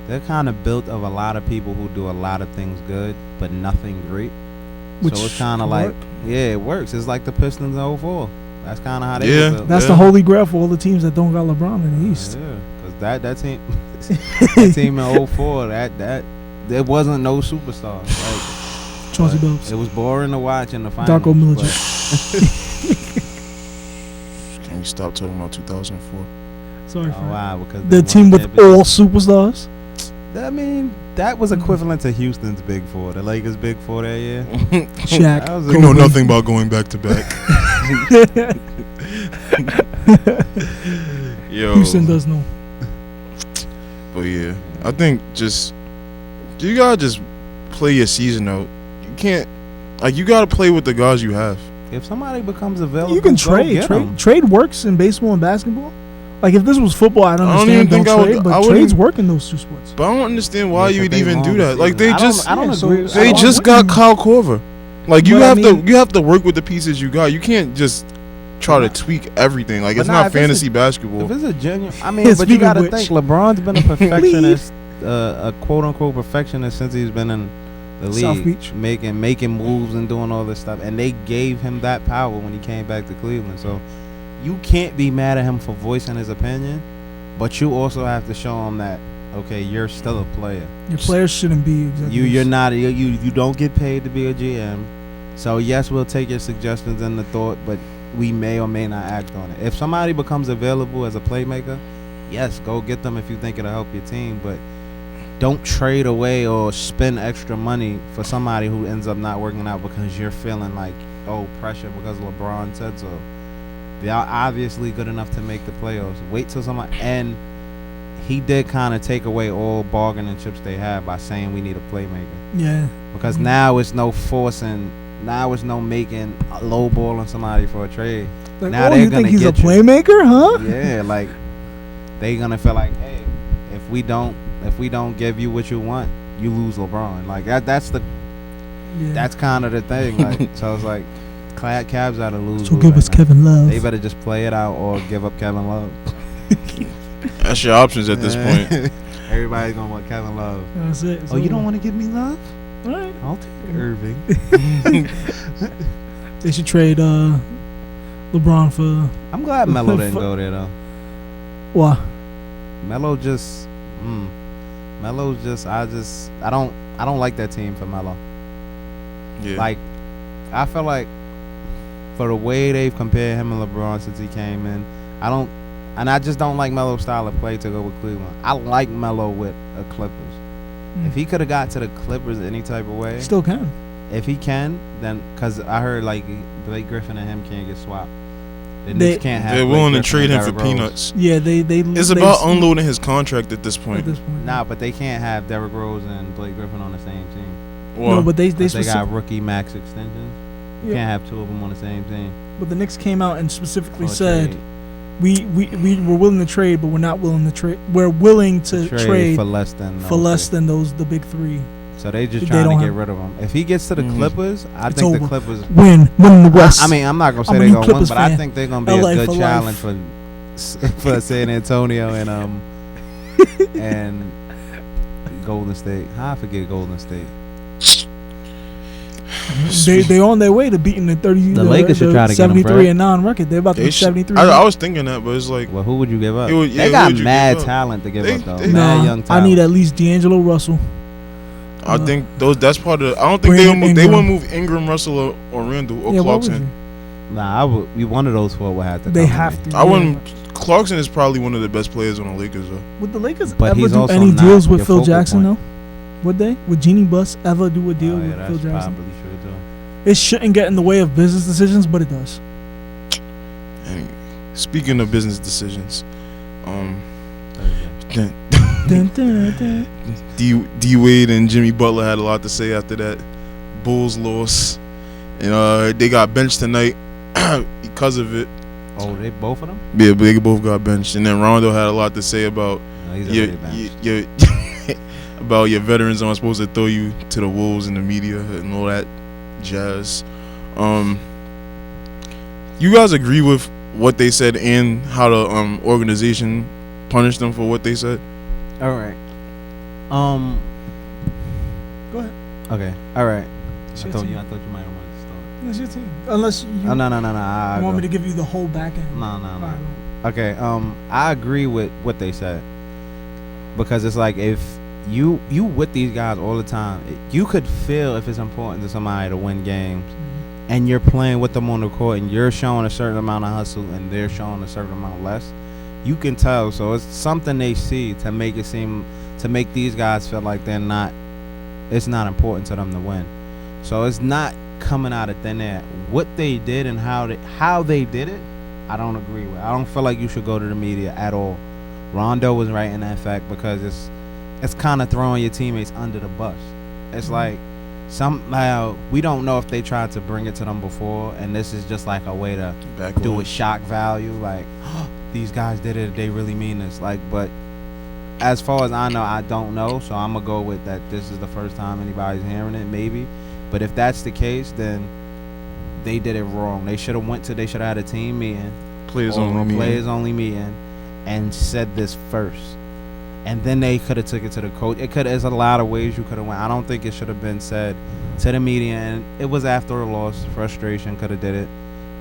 they're kind of built of a lot of people who do a lot of things good, but nothing great.
Which
so it's kind of like, it works. It's like the Pistons in 04. That's kind of how they built.
That's the holy grail for all the teams that don't got LeBron in the East.
Yeah, because that team, that team in 04, there wasn't no superstar. Like,
Chauncey Billups.
It was boring to watch in the finals.
Darko Milicic.
Can we stop talking about 2004?
Sorry,
oh, wow, because
the team with all superstars.
I mean, that was equivalent to Houston's Big Four, the Lakers' Big Four that year.
Shaq.
You know nothing about going back to back. Yo.
Houston does know.
But yeah, I think you gotta just play your season out. You can't, you gotta play with the guys you have.
If somebody becomes available,
you can trade. Trade works in baseball and basketball. Like if this was football, I'd understand. But trades work in those two sports.
But I don't understand why you would even do that. Like they just
agree.
Got Kyle Korver. Like you have to work with the pieces you got. You can't just try to tweak everything. Like it's not fantasy basketball.
If it's a genuine, I mean, but you got to think LeBron's been a perfectionist, a quote unquote perfectionist since he's been in the league,
South Beach,
making moves and doing all this stuff. And they gave him that power when he came back to Cleveland. So you can't be mad at him for voicing his opinion, but you also have to show him that, okay, you're still a player.
Your players shouldn't be executives.
You're not. You don't get paid to be a GM. So yes, we'll take your suggestions and the thought, but we may or may not act on it. If somebody becomes available as a playmaker, yes, go get them if you think it'll help your team, but don't trade away or spend extra money for somebody who ends up not working out because you're feeling like, oh, pressure because LeBron said so. They're obviously good enough to make the playoffs. Wait till somebody, and he did kind of take away all bargaining chips they had by saying we need a playmaker.
Yeah.
Because now it's no forcing. Now it's no making a low ball on somebody for a trade.
Like,
now
you think he's a playmaker, huh?
Yeah, like they gonna feel like, hey, if we don't give you what you want, you lose LeBron. Like that's kind of the thing. Like so it's like Cavs gotta lose.
So give us Kevin Love.
They better just play it out or give up Kevin Love.
That's your options at this point.
Everybody's gonna want Kevin Love.
That's it.
Oh, you don't want to give me Love?
All right.
I'll take Irving.
They should trade LeBron for.
I'm glad Melo didn't go there though.
Why?
Melo just Melo's just I don't like that team for Melo.
Yeah.
Like, I feel like for the way they've compared him and LeBron since he came in, I just don't like Melo's style of play to go with Cleveland. I like Melo with the Clippers. If he could have got to the Clippers any type of way,
still can.
If he can, then because I heard like Blake Griffin and him can't get swapped. The Knicks can't have.
They're willing to trade him for peanuts.
Yeah, they.
It's about unloading his contract at this point.
Nah, but they can't have Derrick Rose and Blake Griffin on the same team.
Well,
no, but they
got rookie max extensions. You can't have two of them on the same team.
But the Knicks came out and specifically said, we were willing to trade, but we're not willing to trade. We're willing to trade
for less than
the big three.
So they just trying to get rid of him. If he gets to the Clippers, I think the Clippers
win in the West.
I mean, I'm not gonna say they're gonna win, but I think they're gonna be a good challenge for San Antonio and Golden State. How I forget Golden State.
They on their way to beating the 30.
The Lakers should try to get them,
73-9 record. They're about to be 73.
I was thinking that, but it's like,
well, who would you give up? They got mad talent to give up though. Mad young talent.
I need at least D'Angelo Russell.
I think that's part of. I don't think they won't move Ingram, Russell, or Randall or Clarkson.
Nah, I would. One of those four would have to.
They have to.
I wouldn't. Clarkson is probably one of the best players on the Lakers, though.
Would the Lakers ever do any deals with Phil Jackson, though? Would they? Would Jeannie Buss ever do a deal with Phil Jackson?
Probably should, though.
It shouldn't get in the way of business decisions, but it does.
And speaking of business decisions, D Wade and Jimmy Butler had a lot to say after that Bulls loss, and they got benched tonight because of it.
Oh, they both of them?
Yeah, they both got benched, and then Rondo had a lot to say about about your veterans aren't supposed to throw you to the wolves in the media and all that jazz. You guys agree with what they said and how the organization punished them for what they said?
All right.
Go ahead.
Okay. All right. I thought you might have wanted to start.
It's your team. Unless you.
No.
You want me to give you the whole back end?
No. Okay. I agree with what they said, because it's like if you with these guys all the time, you could feel if it's important to somebody to win games, and you're playing with them on the court, and you're showing a certain amount of hustle, and they're showing a certain amount less. You can tell. So it's something they see to make it seem, to make these guys feel like it's not important to them to win. So it's not coming out of thin air. What they did and how they did it, I don't agree with. I don't feel like you should go to the media at all. Rondo was right in that fact, because it's kind of throwing your teammates under the bus. It's like somehow we don't know if they tried to bring it to them before, and this is just like a way to do a shock value, like, oh, these guys did it, they really mean this. Like, but as far as I know, I don't know, so I'm gonna go with that. This is the first time anybody's hearing it, maybe. But if that's the case, then they did it wrong. They should have had a team meeting, players only meeting, and said this first, and then they could have took it to the coach. There's a lot of ways you could have went. I don't think it should have been said to the media, and it was after a loss. Frustration could have did it.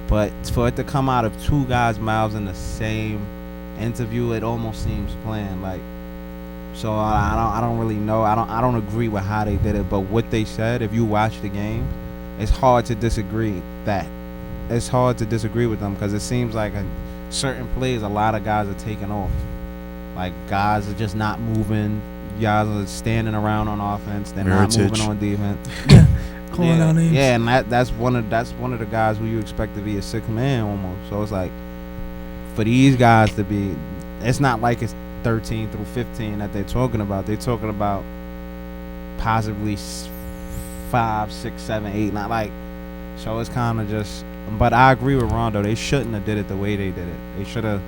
But for it to come out of two guys' mouths in the same interview, it almost seems planned. Like, so I don't really know. I don't agree with how they did it. But what they said, if you watch the game, it's hard to disagree. It's hard to disagree with them, because it seems like certain plays, a lot of guys are taking off. Like, guys are just not moving. Guys are standing around on offense. They're not moving on defense.
Calling out names.
Yeah, and that's one of the guys who you expect to be a sixth man almost. So it's like, for these guys to be, it's not like it's 13 through 15 that they're talking about. They're talking about possibly 5, 6, 7, 8. Not like, so it's kind of just. But I agree with Rondo. They shouldn't have did it the way they did it. They should have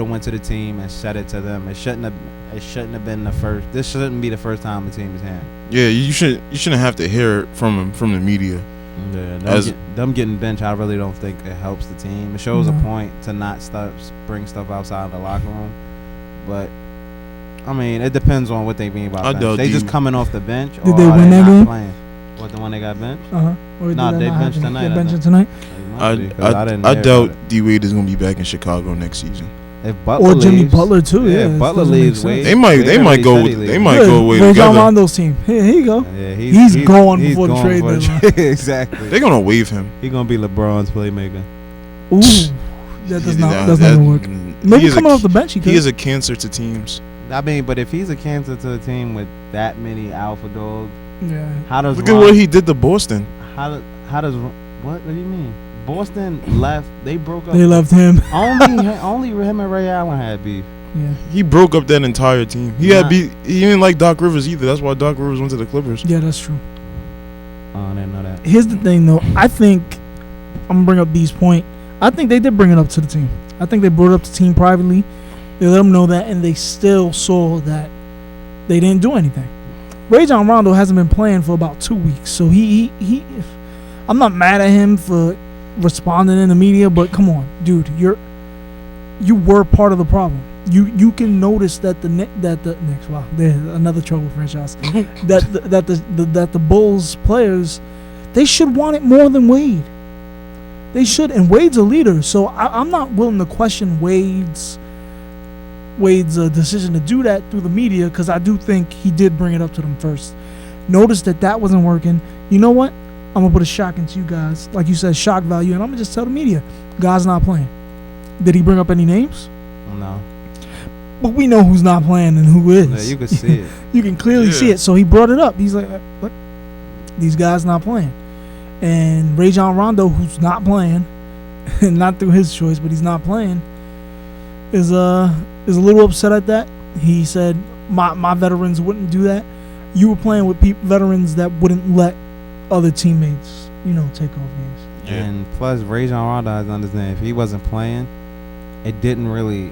went to the team and said it to them. It shouldn't have been the first. This shouldn't be the first time the team is hearing.
Yeah, you shouldn't have to hear it from the media.
Yeah, them getting benched, I really don't think it helps the team. It shows a point to not bring stuff outside the locker room. But I mean, it depends on what they mean by bench. They just coming off the bench.
Did they win that game?
Playing? What, the one they got benched?
No,
they benched tonight.
They benched tonight.
I doubt D Wade is gonna be back in Chicago next season.
If Butler
or Jimmy
leaves,
Butler too. Yeah,
if Butler leaves, Wade.
They might go away
Rajon
together.
Rondo's team. Here you go.
Yeah,
he's gone before the trade deadline.
Exactly.
They're gonna waive him.
He's gonna be LeBron's playmaker.
Ooh, that does not work. Maybe coming off the bench, he
is a cancer to teams.
I mean, but if he's a cancer to a team with that many alpha dogs,
yeah.
How does
look at what he did to Boston?
How does what do you mean? Boston left. They broke up.
They left him.
only him and Ray Allen had beef.
Yeah.
He broke up that entire team. He didn't like Doc Rivers either. That's why Doc Rivers went to the Clippers.
Yeah, that's true.
Oh, I didn't know that.
Here's the thing, though. I think I'm gonna bring up B's point. I think they did bring it up to the team. I think they brought it up to the team privately. They let them know that, and they still saw that they didn't do anything. Rajon Rondo hasn't been playing for about 2 weeks, so he I'm not mad at him for responding in the media, but come on, dude, you were part of the problem. You can notice that the Knicks, wow, they're another trouble franchise. that the Bulls players, they should want it more than Wade. They should, and Wade's a leader, so I'm not willing to question Wade's decision to do that through the media, because I do think he did bring it up to them first. Notice that wasn't working. You know what? I'm gonna put a shock into you guys, like you said, shock value, and I'm gonna just tell the media, guys not playing. Did he bring up any names?
No.
But we know who's not playing and who is.
Yeah, you can see it.
You can clearly see it. So he brought it up. He's like, "Look, these guys not playing." And Rajon Rondo, who's not playing, and not through his choice, but he's not playing, is a little upset at that. He said, "My veterans wouldn't do that. You were playing with veterans that wouldn't let other teammates, take off games."
Yeah.
And plus, Rajon Rondo has to understand, if he wasn't playing, it didn't really,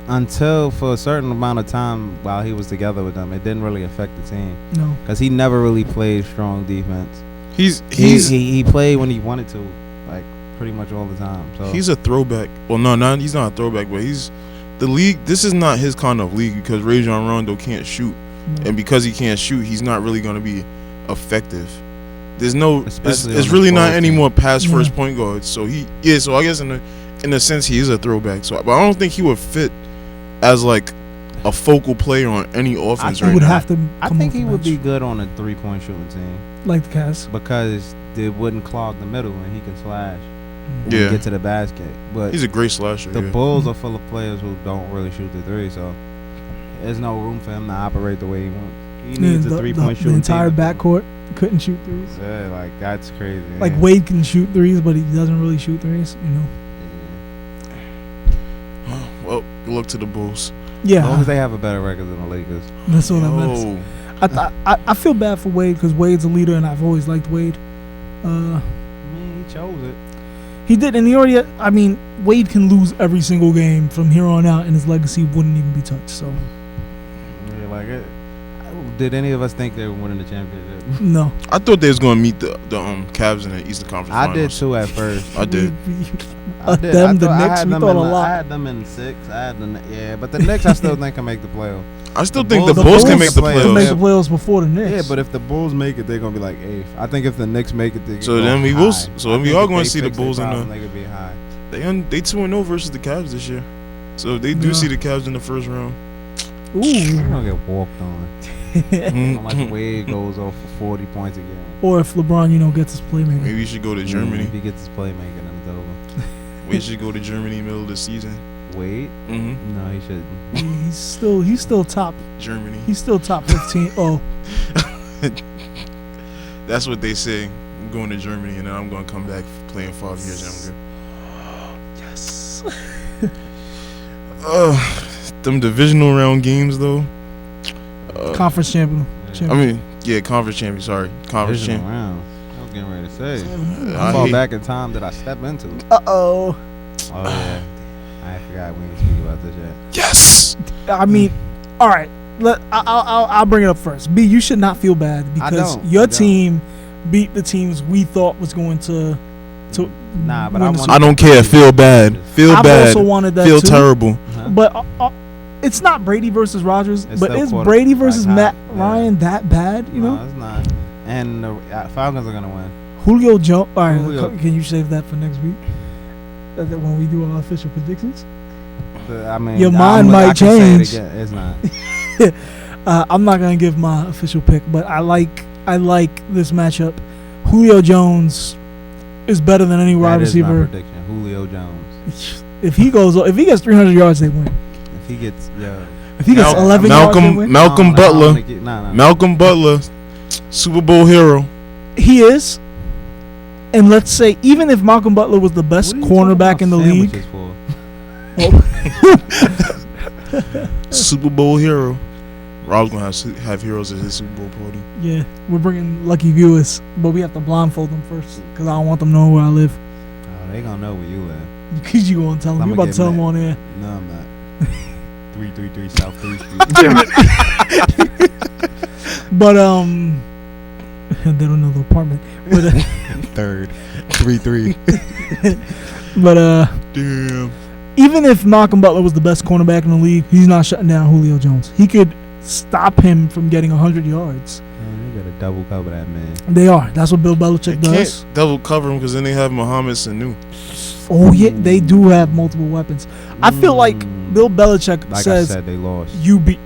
until for a certain amount of time while he was together with them, it didn't really affect the team.
No,
because he never really played strong defense.
He
played when he wanted to, like pretty much all the time. So
he's a throwback. Well, no, he's not a throwback, but he's the league. This is not his kind of league, because Rajon Rondo can't shoot, and because he can't shoot, he's not really going to be effective. There's no, it's really not any more pass first point guards. So so I guess in a sense he is a throwback. So, but I don't think he would fit as like a focal player on any offense right now.
I think he would be good on a 3-point shooting team,
like the Cavs,
because they wouldn't clog the middle and he can slash.
Yeah,
get to the basket. But
he's a great slasher.
The Bulls are full of players who don't really shoot the three, so there's no room for him to operate the way he wants. He needs a 3-point shooting.
The entire backcourt couldn't shoot threes.
Yeah, like that's crazy.
Like Wade can shoot threes, but he doesn't really shoot threes.
Well, good luck to the Bulls.
Yeah,
as long as they have a better record than the Lakers.
That's what I I feel bad for Wade, because Wade's a leader, and I've always liked Wade.
I mean, he chose it.
He did, and he already. I mean, Wade can lose every single game from here on out, and his legacy wouldn't even be touched. So,
yeah, like it. Did any of us think they were winning the championship?
No.
I thought they was going to meet the Cavs in the Eastern Conference Finals.
I did too at first.
I did.
The Knicks, we thought a lot.
I had them in 6. But the Knicks I still think can make the playoffs.
I still think the Bulls can make the playoffs.
Can make the playoffs before the Knicks.
Yeah, but if the Bulls make it, they're gonna be like 8th. I think if the Knicks make it, they
so then we will. So we are going to see the Bulls in the.
They could be high.
They 2-0 versus the Cavs this year. So if they do see the Cavs in the first round.
Ooh,
they're gonna get walked on. Like Wade goes off for 40 points again.
Or if LeBron, gets his playmaker.
Maybe he should go to Germany.
If he gets his playmaker, then it's over.
Wade should go to Germany middle of the season.
Wade?
Mm-hmm.
No, he shouldn't.
He's still top.
Germany.
He's still top 15. Oh.
That's what they say. I'm going to Germany, and then I'm going to come back playing 5 years younger.
Yes.
Them divisional round games, though.
Conference champion.
I mean, yeah, conference champion. Sorry, conference champion.
I was getting ready to say. How far back in time did I step into?
Oh
yeah. I forgot we didn't speak about this yet.
Yes.
I mean, all right. I'll bring it up first. B, you should not feel bad, because your team beat the teams we thought was going to.
Nah, but
I don't care. Feel bad. Feel bad.
I also wanted that
Feel
too,
terrible.
But it's not Brady versus Rodgers, but is Brady versus Matt Ryan that bad?
No, it's not. And the Falcons are gonna win.
Julio Jones. All right, can you save that for next week? When we do our official predictions.
I mean,
Your mind might
I can say it
change.
again. It's not.
I'm not gonna give my official pick, but I like this matchup. Julio Jones is better than any wide
That is my
receiver.
prediction. Julio Jones.
If he gets 300 yards, they win.
If he gets,
If he gets 11 yards, they win.
Malcolm Butler.
Nah.
Malcolm Butler, Super Bowl hero.
He is. And let's say, even if Malcolm Butler was the best cornerback in the league,
Super Bowl hero. Rob's gonna have heroes at his Super Bowl party.
yeah, we're bringing lucky viewers, but we have to blindfold them first because I don't want them knowing where I live.
Oh, they gonna know where you live.
Because you gonna tell them, you about to tell them on air.
No, I'm not. 333 South 3th Street.
But they don't know the apartment. But
Third. 33.
but
Damn.
even if Malcolm Butler was the best cornerback in the league, he's not shutting down Julio Jones. He could stop him from getting 100 yards.
Man, they gotta double cover that man.
They are. That's what Bill Belichick
They
does.
can't double cover him because then they have Mohamed Sanu.
Oh yeah, they do have multiple weapons. I feel like Bill Belichick
Like
says,
I said, they lost.
You beat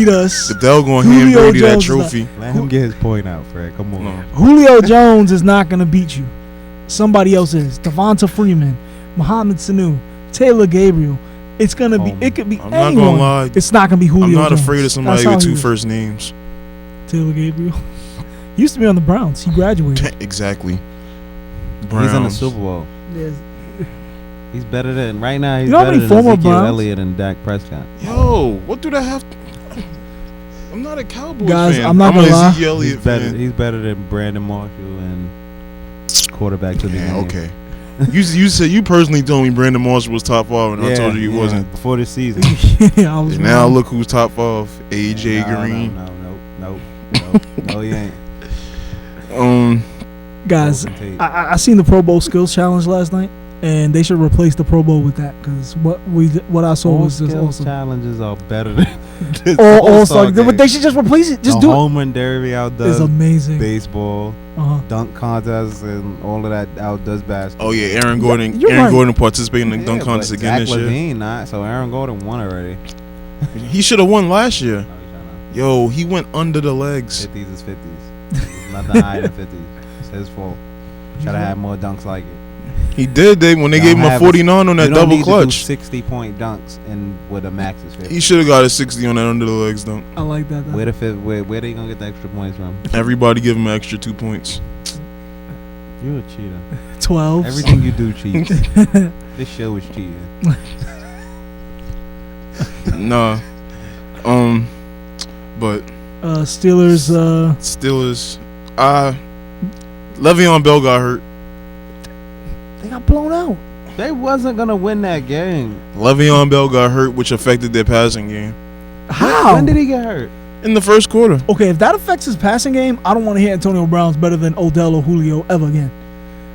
us.
Goodell gonna hand
Julio
Brody that
Jones is not-
trophy.
Let him get his point out, Fred. Come on.
No.
Julio Jones is not gonna beat you. Somebody else is. Devonta Freeman, Mohamed Sanu, Taylor Gabriel. It's gonna be. It could be
I'm not
anyone.
gonna lie.
It's not gonna be Julio.
I'm not
Jones.
afraid of somebody
That's how
with
he
two
is.
first names.
Taylor Gabriel. He used to be on the Browns. He graduated.
Exactly.
He's in the
Browns.
Super Bowl.
Yes.
He's better than right now. He's
You know how
better
many
than
former
Ezekiel
Browns?
Elliott and Dak Prescott.
Yo, what do that have? I'm not a Cowboys
Guys,
fan.
I'm not
an
gonna lie.
Ezekiel Elliott fan.
He's better than Brandon Marshall and quarterback to the
Yeah,
game.
okay. you said you personally told me Brandon Marshall was top 5, and I told you he wasn't.
before the season.
Yeah, I was
And now
wrong.
look who's top 5. AJ Green.
No, he ain't.
Guys, I seen the Pro Bowl Skills Challenge last night, and they should replace the Pro Bowl with that because what I saw
all
was just
skills
awesome.
challenges are better than this
All star,
game.
but they should just replace it. Just
the
do it.
home run derby outdoes
It's amazing.
baseball, dunk contests, and all of that outdoes basketball.
Oh yeah, Aaron Gordon.
You're
Aaron
right.
Gordon participated in the dunk
but
contest again this
Zach
year.
Levine not, so Aaron Gordon won already.
He should have won last year.
No, he's
Yo, he went under the legs.
50s is 50s. It's nothing higher than 50s. It's his fault. Should have had more dunks like it.
He did. When they
Y'all
gave him a
have
49 on that
You don't
double
need
clutch.
to do 60-point dunks and with a max is 50.
He should have got a 60 on that under the legs dunk.
I like that.
Where they gonna get the extra points from?
Everybody give him an extra 2 points.
You're a cheater.
12.
Everything you do cheats. This show is cheating.
Nah. But
Steelers.
Steelers. Le'Veon Bell got hurt.
They got blown out.
They wasn't gonna win that game.
Le'Veon Bell got hurt, which affected their passing game
How?
When did he get hurt?
in the first quarter.
Okay, if that affects his passing game, I don't want to hear Antonio Brown's better than Odell or Julio ever again.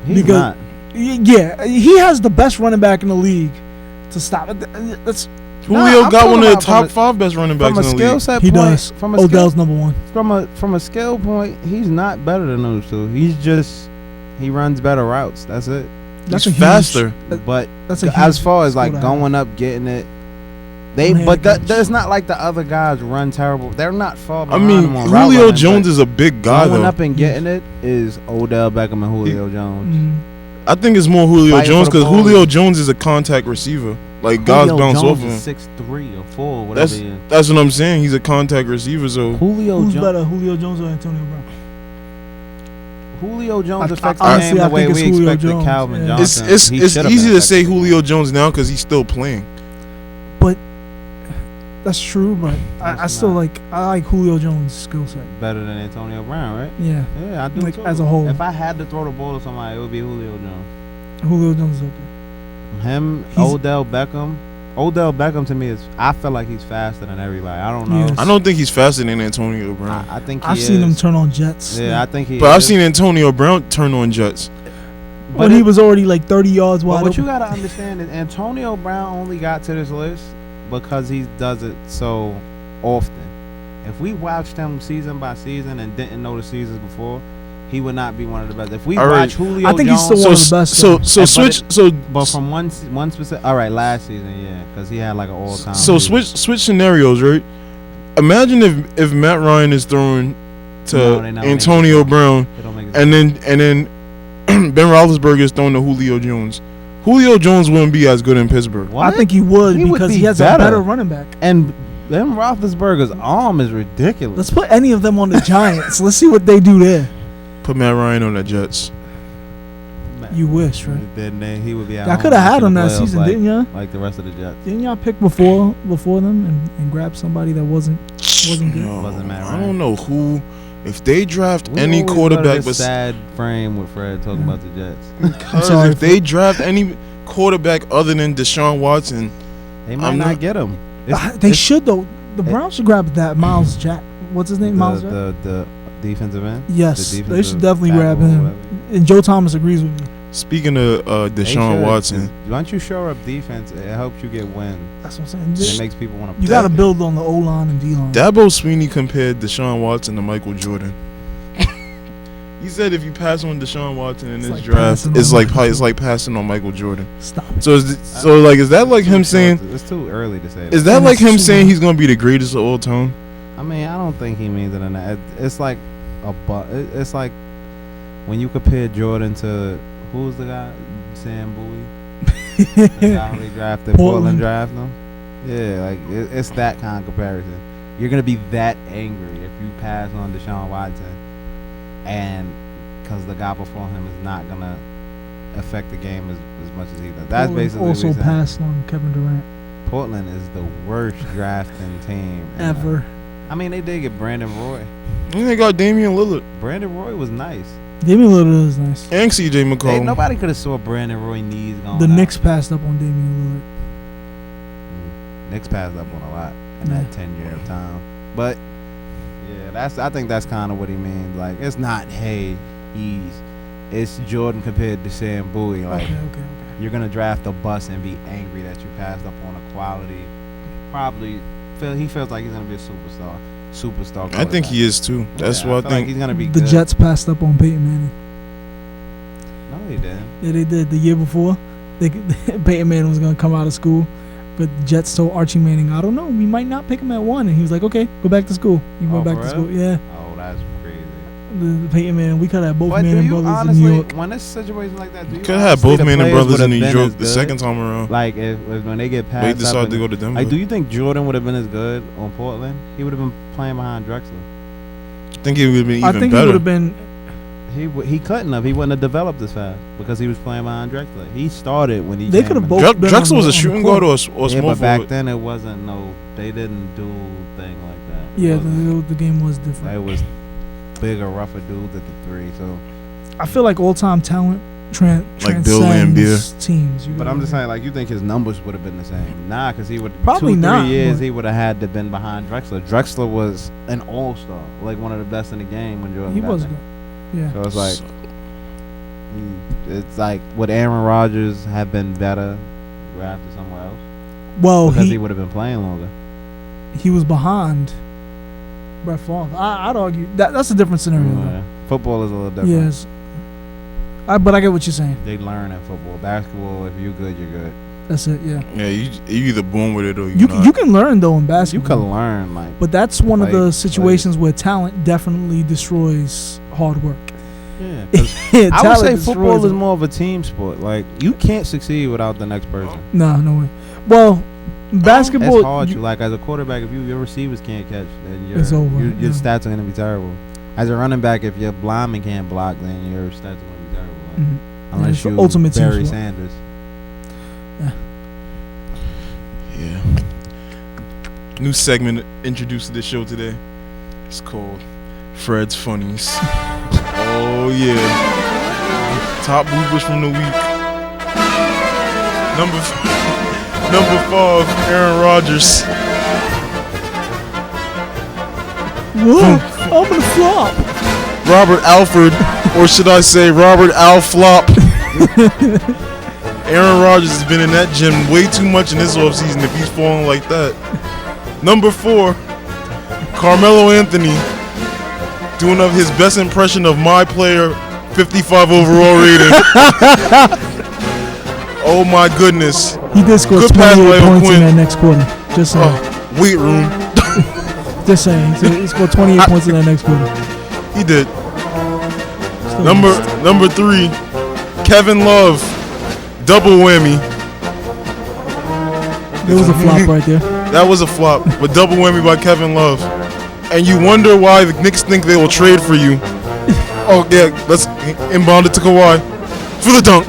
He's
Because-
not.
Yeah, he has the best running back in the league to stop it. That's
Julio
I'm
got
talking
one of the
about from
top
a-
5 best running backs
From a
in the
skill
league.
set
he
point,
does.
from a
Odell's
skill,
number one.
from a skill point, he's not better than those two. He runs better routes. That's it.
That's
He's
a huge-
faster.
But
That's a
as
huge
far as like
skill to have.
going up, getting it,
One-handed
but
catch.
there's not like the other guys run terrible. They're not far
I
behind
mean,
him on route
Julio
running,
Jones
but
is a big guy,
going
though.
up and getting it is Odell Beckham and Julio Jones.
Mm.
I think it's more Julio
Fighting
Jones
for the
because
ball.
Julio Jones is a contact receiver. Like, guys
Julio
bounce
Jones
off of him.
is 6'3" or 4, whatever he is.
That's what I'm saying. He's a contact receiver, so
Julio
Who's
Jones.
better, Julio Jones or Antonio Brown?
Julio Jones
I-
affects
I-
the game
honestly, I
the way
think
we
it's Julio
expected
Jones,
Calvin
yeah.
Johnson.
it's
He
it's
should've
easy
been
to say
affected.
Julio Jones now because he's still playing.
That's true, but I
That's
still
not.
I like Julio Jones' skill set.
Better than Antonio Brown, right?
Yeah,
Yeah, I do
like
too.
as a whole,
If I had to throw the ball to somebody, it would be Julio Jones.
Julio Jones is okay.
Him,
He's-
Odell Beckham. Odell Beckham to me I feel like he's faster than everybody. I don't know.
Yes.
I don't think he's faster than Antonio Brown.
I think he
I've
is.
seen him turn on jets.
Yeah, I think he.
But I've
is.
seen Antonio Brown turn on jets.
when he was already like 30 yards
But
wide
what you
open.
gotta understand is Antonio Brown only got to this list because he does it so often. If we watched him season by season and didn't know the seasons before, he would not be one of the best. If we
All right.
watch Julio
I think he's
Jones,
still one of the best.
So switch.
but from one specific. All right, last season, yeah, because he had like an all-time.
So switch scenarios, right? Imagine if Matt Ryan is throwing to Antonio Brown, and then Ben Roethlisberger is throwing to Julio Jones. Julio Jones wouldn't be as good in Pittsburgh.
I think he would because he has a better running back.
And Ben Roethlisberger's arm is ridiculous.
Let's put any of them on the Giants. Let's see what they do there.
Put Matt Ryan on the Jets.
You wish, right?
Then he would be out.
Y'all could have had him that season, didn't y'all?
Like the rest of the Jets.
Didn't y'all pick before them and grab somebody that wasn't good?
No,
Wasn't Matt Ryan.
I don't know who. If they draft
We
any
always
quarterback,
go to
but
this sad frame with Fred talking about the Jets.
I'm sorry.
if they draft any quarterback other than Deshaun Watson,
They might
I'm
not
not-
get him.
They should though. The Browns should grab that Miles Jack. What's his name? Miles Jack.
The defensive end.
Yes,
the
they
defensive
should definitely
tackle
grab
or
him.
whatever.
And Joe Thomas agrees with me.
speaking of
They
Deshaun
should.
Watson,
Once you shore up defense, it helps you get wins.
That's what I'm
And it
saying.
makes people want to.
You got to build on the O line and D line.
Dabo Sweeney compared Deshaun Watson to Michael Jordan. He said if you pass on Deshaun Watson in
It's
this
like
draft,
passing
it's
on
like
Michael
it's like passing on Michael Jordan.
Stop it.
So is that like him saying?
It's too early to say.
Is
that?
that like him
It's
saying
too-
he's gonna be the greatest of all time?
I mean, I don't think he means it in that. It's like it's like when you compare Jordan to who's the guy, Sam Bowie, the guy who they drafted, Portland drafted him. Yeah, like it's that kind of comparison. You're gonna be that angry if you pass on Deshaun Watson, and because the guy before him is not gonna affect the game as much as he does. That's
Portland
basically
also
what he's saying.
passed on Kevin Durant
Portland is the worst drafting team
ever.
I mean, they did get Brandon Roy.
And they got Damian Lillard
Brandon Roy was nice.
Damian Lillard is nice.
and CJ McCollum.
Nobody could have saw Brandon Roy knees going.
The
out.
Knicks passed up on Damian
Knicks passed up on a lot in
Yeah.
that 10-year of time. But yeah, I think that's kind of what he means. Like, it's not it's Jordan compared to Sam Bowie.
Lillard.
Like,
Okay.
you're gonna draft a bust and be angry that you passed up on a quality. Probably he feels like he's gonna be a superstar.
I think he is too. That's what I
feel like
think.
he's gonna be
The
good.
Jets passed up on Peyton Manning.
No, he didn't.
Yeah, they did the year before. Peyton Manning was gonna come out of school, but the Jets told Archie Manning, "I don't know, we might not pick him at 1." And he was like, "Okay, go back to school." He went back
for
to
real?
school. Yeah,
Oh, that's crazy.
the Peyton Manning. We could have both
But do
Manning
you
brothers in
honestly,
New York.
when it's a situation like that, do you
Could have
honestly
both
the
Manning
players
brothers in
would've
New
been
York
as
the
good?
second time around.
Like if when they get
But he
passed up,
decided to
and-
go to Denver.
like, do you think Jordan would have been as good on Portland? He would have been playing behind Drexler.
I think he would have been
I
even
think he
better.
would have been.
He couldn't have. He wouldn't have developed as fast because he was playing behind Drexler. He started when he.
They
came
could have
in.
both. been
Drexler
on
was
the-
a
on the
shooting
court.
guard or a
Yeah,
small
but back
forward.
then it wasn't They didn't do thing like that. It
Yeah,
wasn't.
the game was different.
It was bigger, rougher dudes at the three. So,
I feel like all-time talent
Like Bill
transcends teams. You
but
know
I'm
what
just
I
saying, like, you think his numbers would have been the same? Nah, because he would
Probably
2-3
not,
years
but-
he would have had to been behind Drexler. Drexler was an all-star, like one of the best in the game when Jordan.
He
got
was
there.
good. Yeah.
So it's like, it's like would Aaron Rodgers have been better drafted somewhere else?
Well,
Because he
he
would have been playing longer.
was behind Brett Favre. I'd argue that's a different scenario. though.
Yeah. Football is a little different.
Yes. But I get what you're saying.
They learn in football. Basketball, if you're good, you're good.
That's it. Yeah.
Yeah, you either born with it or
You
not.
you can learn though in
You
basketball.
can learn, like,
But that's one of the
Like-
situations where talent definitely destroys hard work.
yeah. 'cause
Yeah,
I would
talent
say
destroys
football is
it.
more of a team sport. Like, you can't succeed without the next person.
No way. Well, basketball.
It's hard.
you-
You like as a quarterback, if your receivers can't catch, then
It's over,
your
yeah.
stats are gonna be terrible. As a running back, if your lineman can't block, then your stats are gonna be terrible. Like,
Mhm.
unless
it's the
you
ultimate team
Barry
sport.
Sanders.
Yeah. New segment introduced to the show today. It's called Fred's Funnies. Oh yeah. Top bloopers from the week. Number 5, Aaron Rodgers.
Whoa, I'm gonna flop.
Robert Alford, or should I say Robert Al Flop. Aaron Rodgers has been in that gym way too much in this offseason if he's falling like that. Number 4, Carmelo Anthony. doing up his best impression of my player, 55 overall rating. Oh my goodness.
He did score
Good pass
28
by
points
O'Quinn.
in that next quarter. Just saying.
Weight room.
Just saying. So he scored 28 points in that next quarter.
He did. Number 3, Kevin Love. Double whammy.
There was a flop right there.
That was a flop, but double whammy by Kevin Love. And you wonder why the Knicks think they will trade for you. Oh yeah, let's inbound it to Kawhi for the dunk.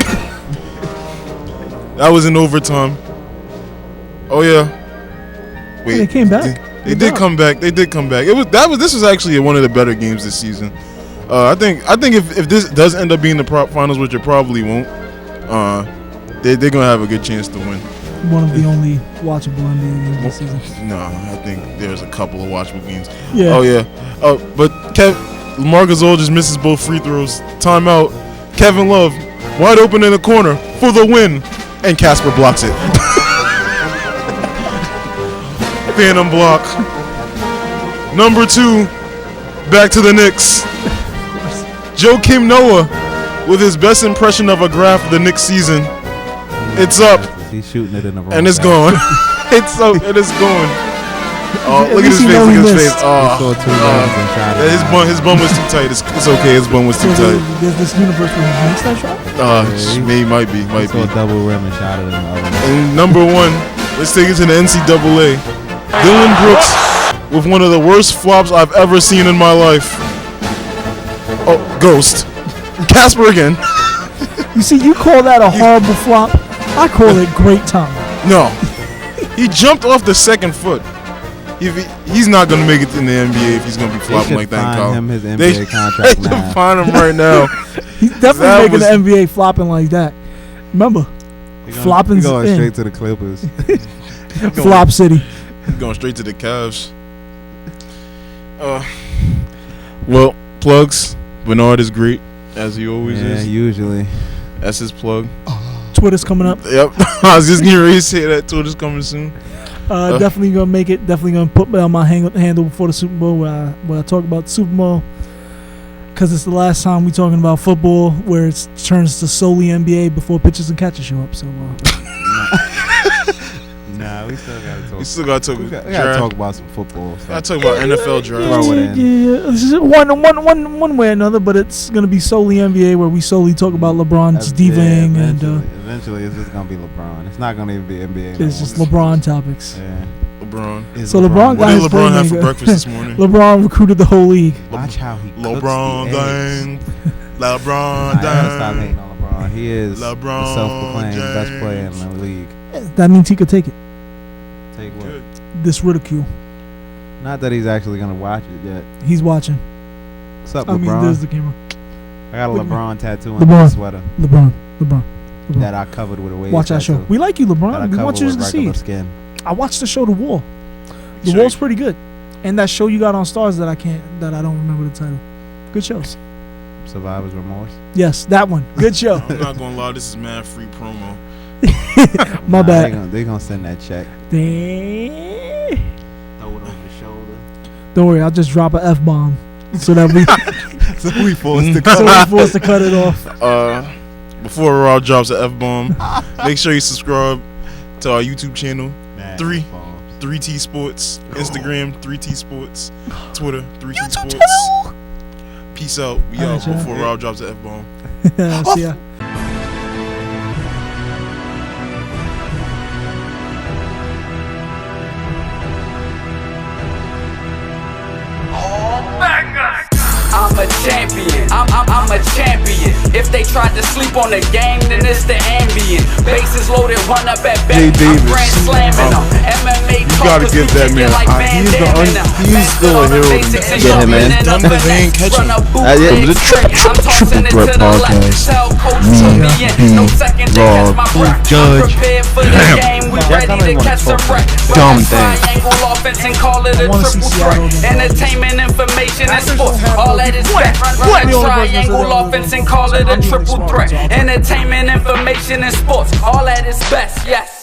That was in overtime. Oh yeah. Wait,
They came back.
They did come back. They did come back. This was actually one of the better games this season. I think if this does end up being the finals, which it probably won't, they're gonna have a good chance to win.
One of the only watchable NBA games this season.
No, I think there's a couple of watchable games.
Yeah.
Oh yeah. But Lamar Gasol just misses both free throws. Timeout. Kevin Love wide open in the corner for the win, and Casper blocks it. Phantom block. Number 2, back to the Knicks. Joakim Noah with his best impression of a graph of the Knicks season. It's up.
He's shooting it in the wrong.
And it's gone. It's up and it's gone. Oh, look at his face. Look at his face. Oh, his bum was too tight. It's okay. His bum was too tight.
There's this universe where he makes that shot?
Might be.
A double rim and shot it in the other.
And number 1, let's take it to the NCAA. Dylan Brooks with one of the worst flops I've ever seen in my life. Oh, ghost. Casper again.
You see, you call that a horrible flop. I call it great time.
No. He jumped off the second foot. He's not going to make it in the NBA if he's going to be flopping like that in college.
Him his NBA contract
They
now.
should find him right now.
He's definitely making the NBA flopping like that. Remember, flopping's
going
in.
straight to the Clippers.
Flop City.
He's going straight to the Cavs. Well, plugs. Bernard is great, as he always is.
Usually.
That's his plug.
Twitter's coming up.
Yep. I was just getting ready to say that. Twitter's coming soon.
Definitely gonna make it. Definitely gonna put my handle before the Super Bowl where I talk about the Super Bowl, because it's the last time we talking about football where it turns to solely NBA before pitchers and catchers show up. So.
Nah, we still gotta talk.
We still gotta talk.
We gotta talk about some football.
I talk about NFL draft.
Throw it in.
Yeah, this is one way or another, but it's gonna be solely NBA where we solely talk about LeBron's diving and.
Eventually, it's just gonna be LeBron. It's not gonna even be NBA.
It's just LeBron topics.
Yeah.
LeBron.
So LeBron
What
got
did
his
LeBron have for
playmaker.
breakfast this morning?
LeBron recruited the whole league.
Watch how he
LeBron
cooks the eggs.
dang. LeBron
I gotta stop
dang.
hating on LeBron. He is
LeBron
the self-proclaimed
James.
best player in the league.
That means he could take it.
Take what?
Good.
This ridicule.
Not that he's actually gonna watch it yet.
He's watching.
What's up,
I mean,
LeBron?
there's the camera.
I got a
Look at
LeBron tattoo on
LeBron.
my sweater
LeBron.
that I covered with a wave.
Watch our show. We like you, LeBron. We want you to succeed.
Skin.
I watched the show The Wall. The
Sure.
Wall's pretty good. And that show you got on Stars that I don't remember the title. Good shows.
Survivor's Remorse.
Yes, that one. Good show.
I'm not gonna lie, this is mad free promo.
My bad.
They gonna send that check.
Dang.
Throw it over the shoulder.
Don't worry, I'll just drop a F-bomb so that we
So we forced to
so we're forced to cut it off.
Before Rob drops an F-bomb, make sure you subscribe to our YouTube channel, 3T Sports, Instagram 3T Sports, Twitter 3T Sports. Peace out. We out
y'all.
before Rob drops an F-bomb.
See ya.
I'm a champion. I'm a champion. If they tried to sleep on the game, then it's the ambient. Bases loaded, run up at bat.
Jay Davis.
I'm grand slamming them. MMA
You gotta give that man. He's still a hero.
Get him, man.
Done the vein catching.
It was a triple threat podcast. Rob, Judge. Dumb thing.
I want to see Seattle. Entertainment, information, and sports. All that is back. Run a triangle offense and call it a triple threat. Entertainment, information, and sports. All that is best. Yes.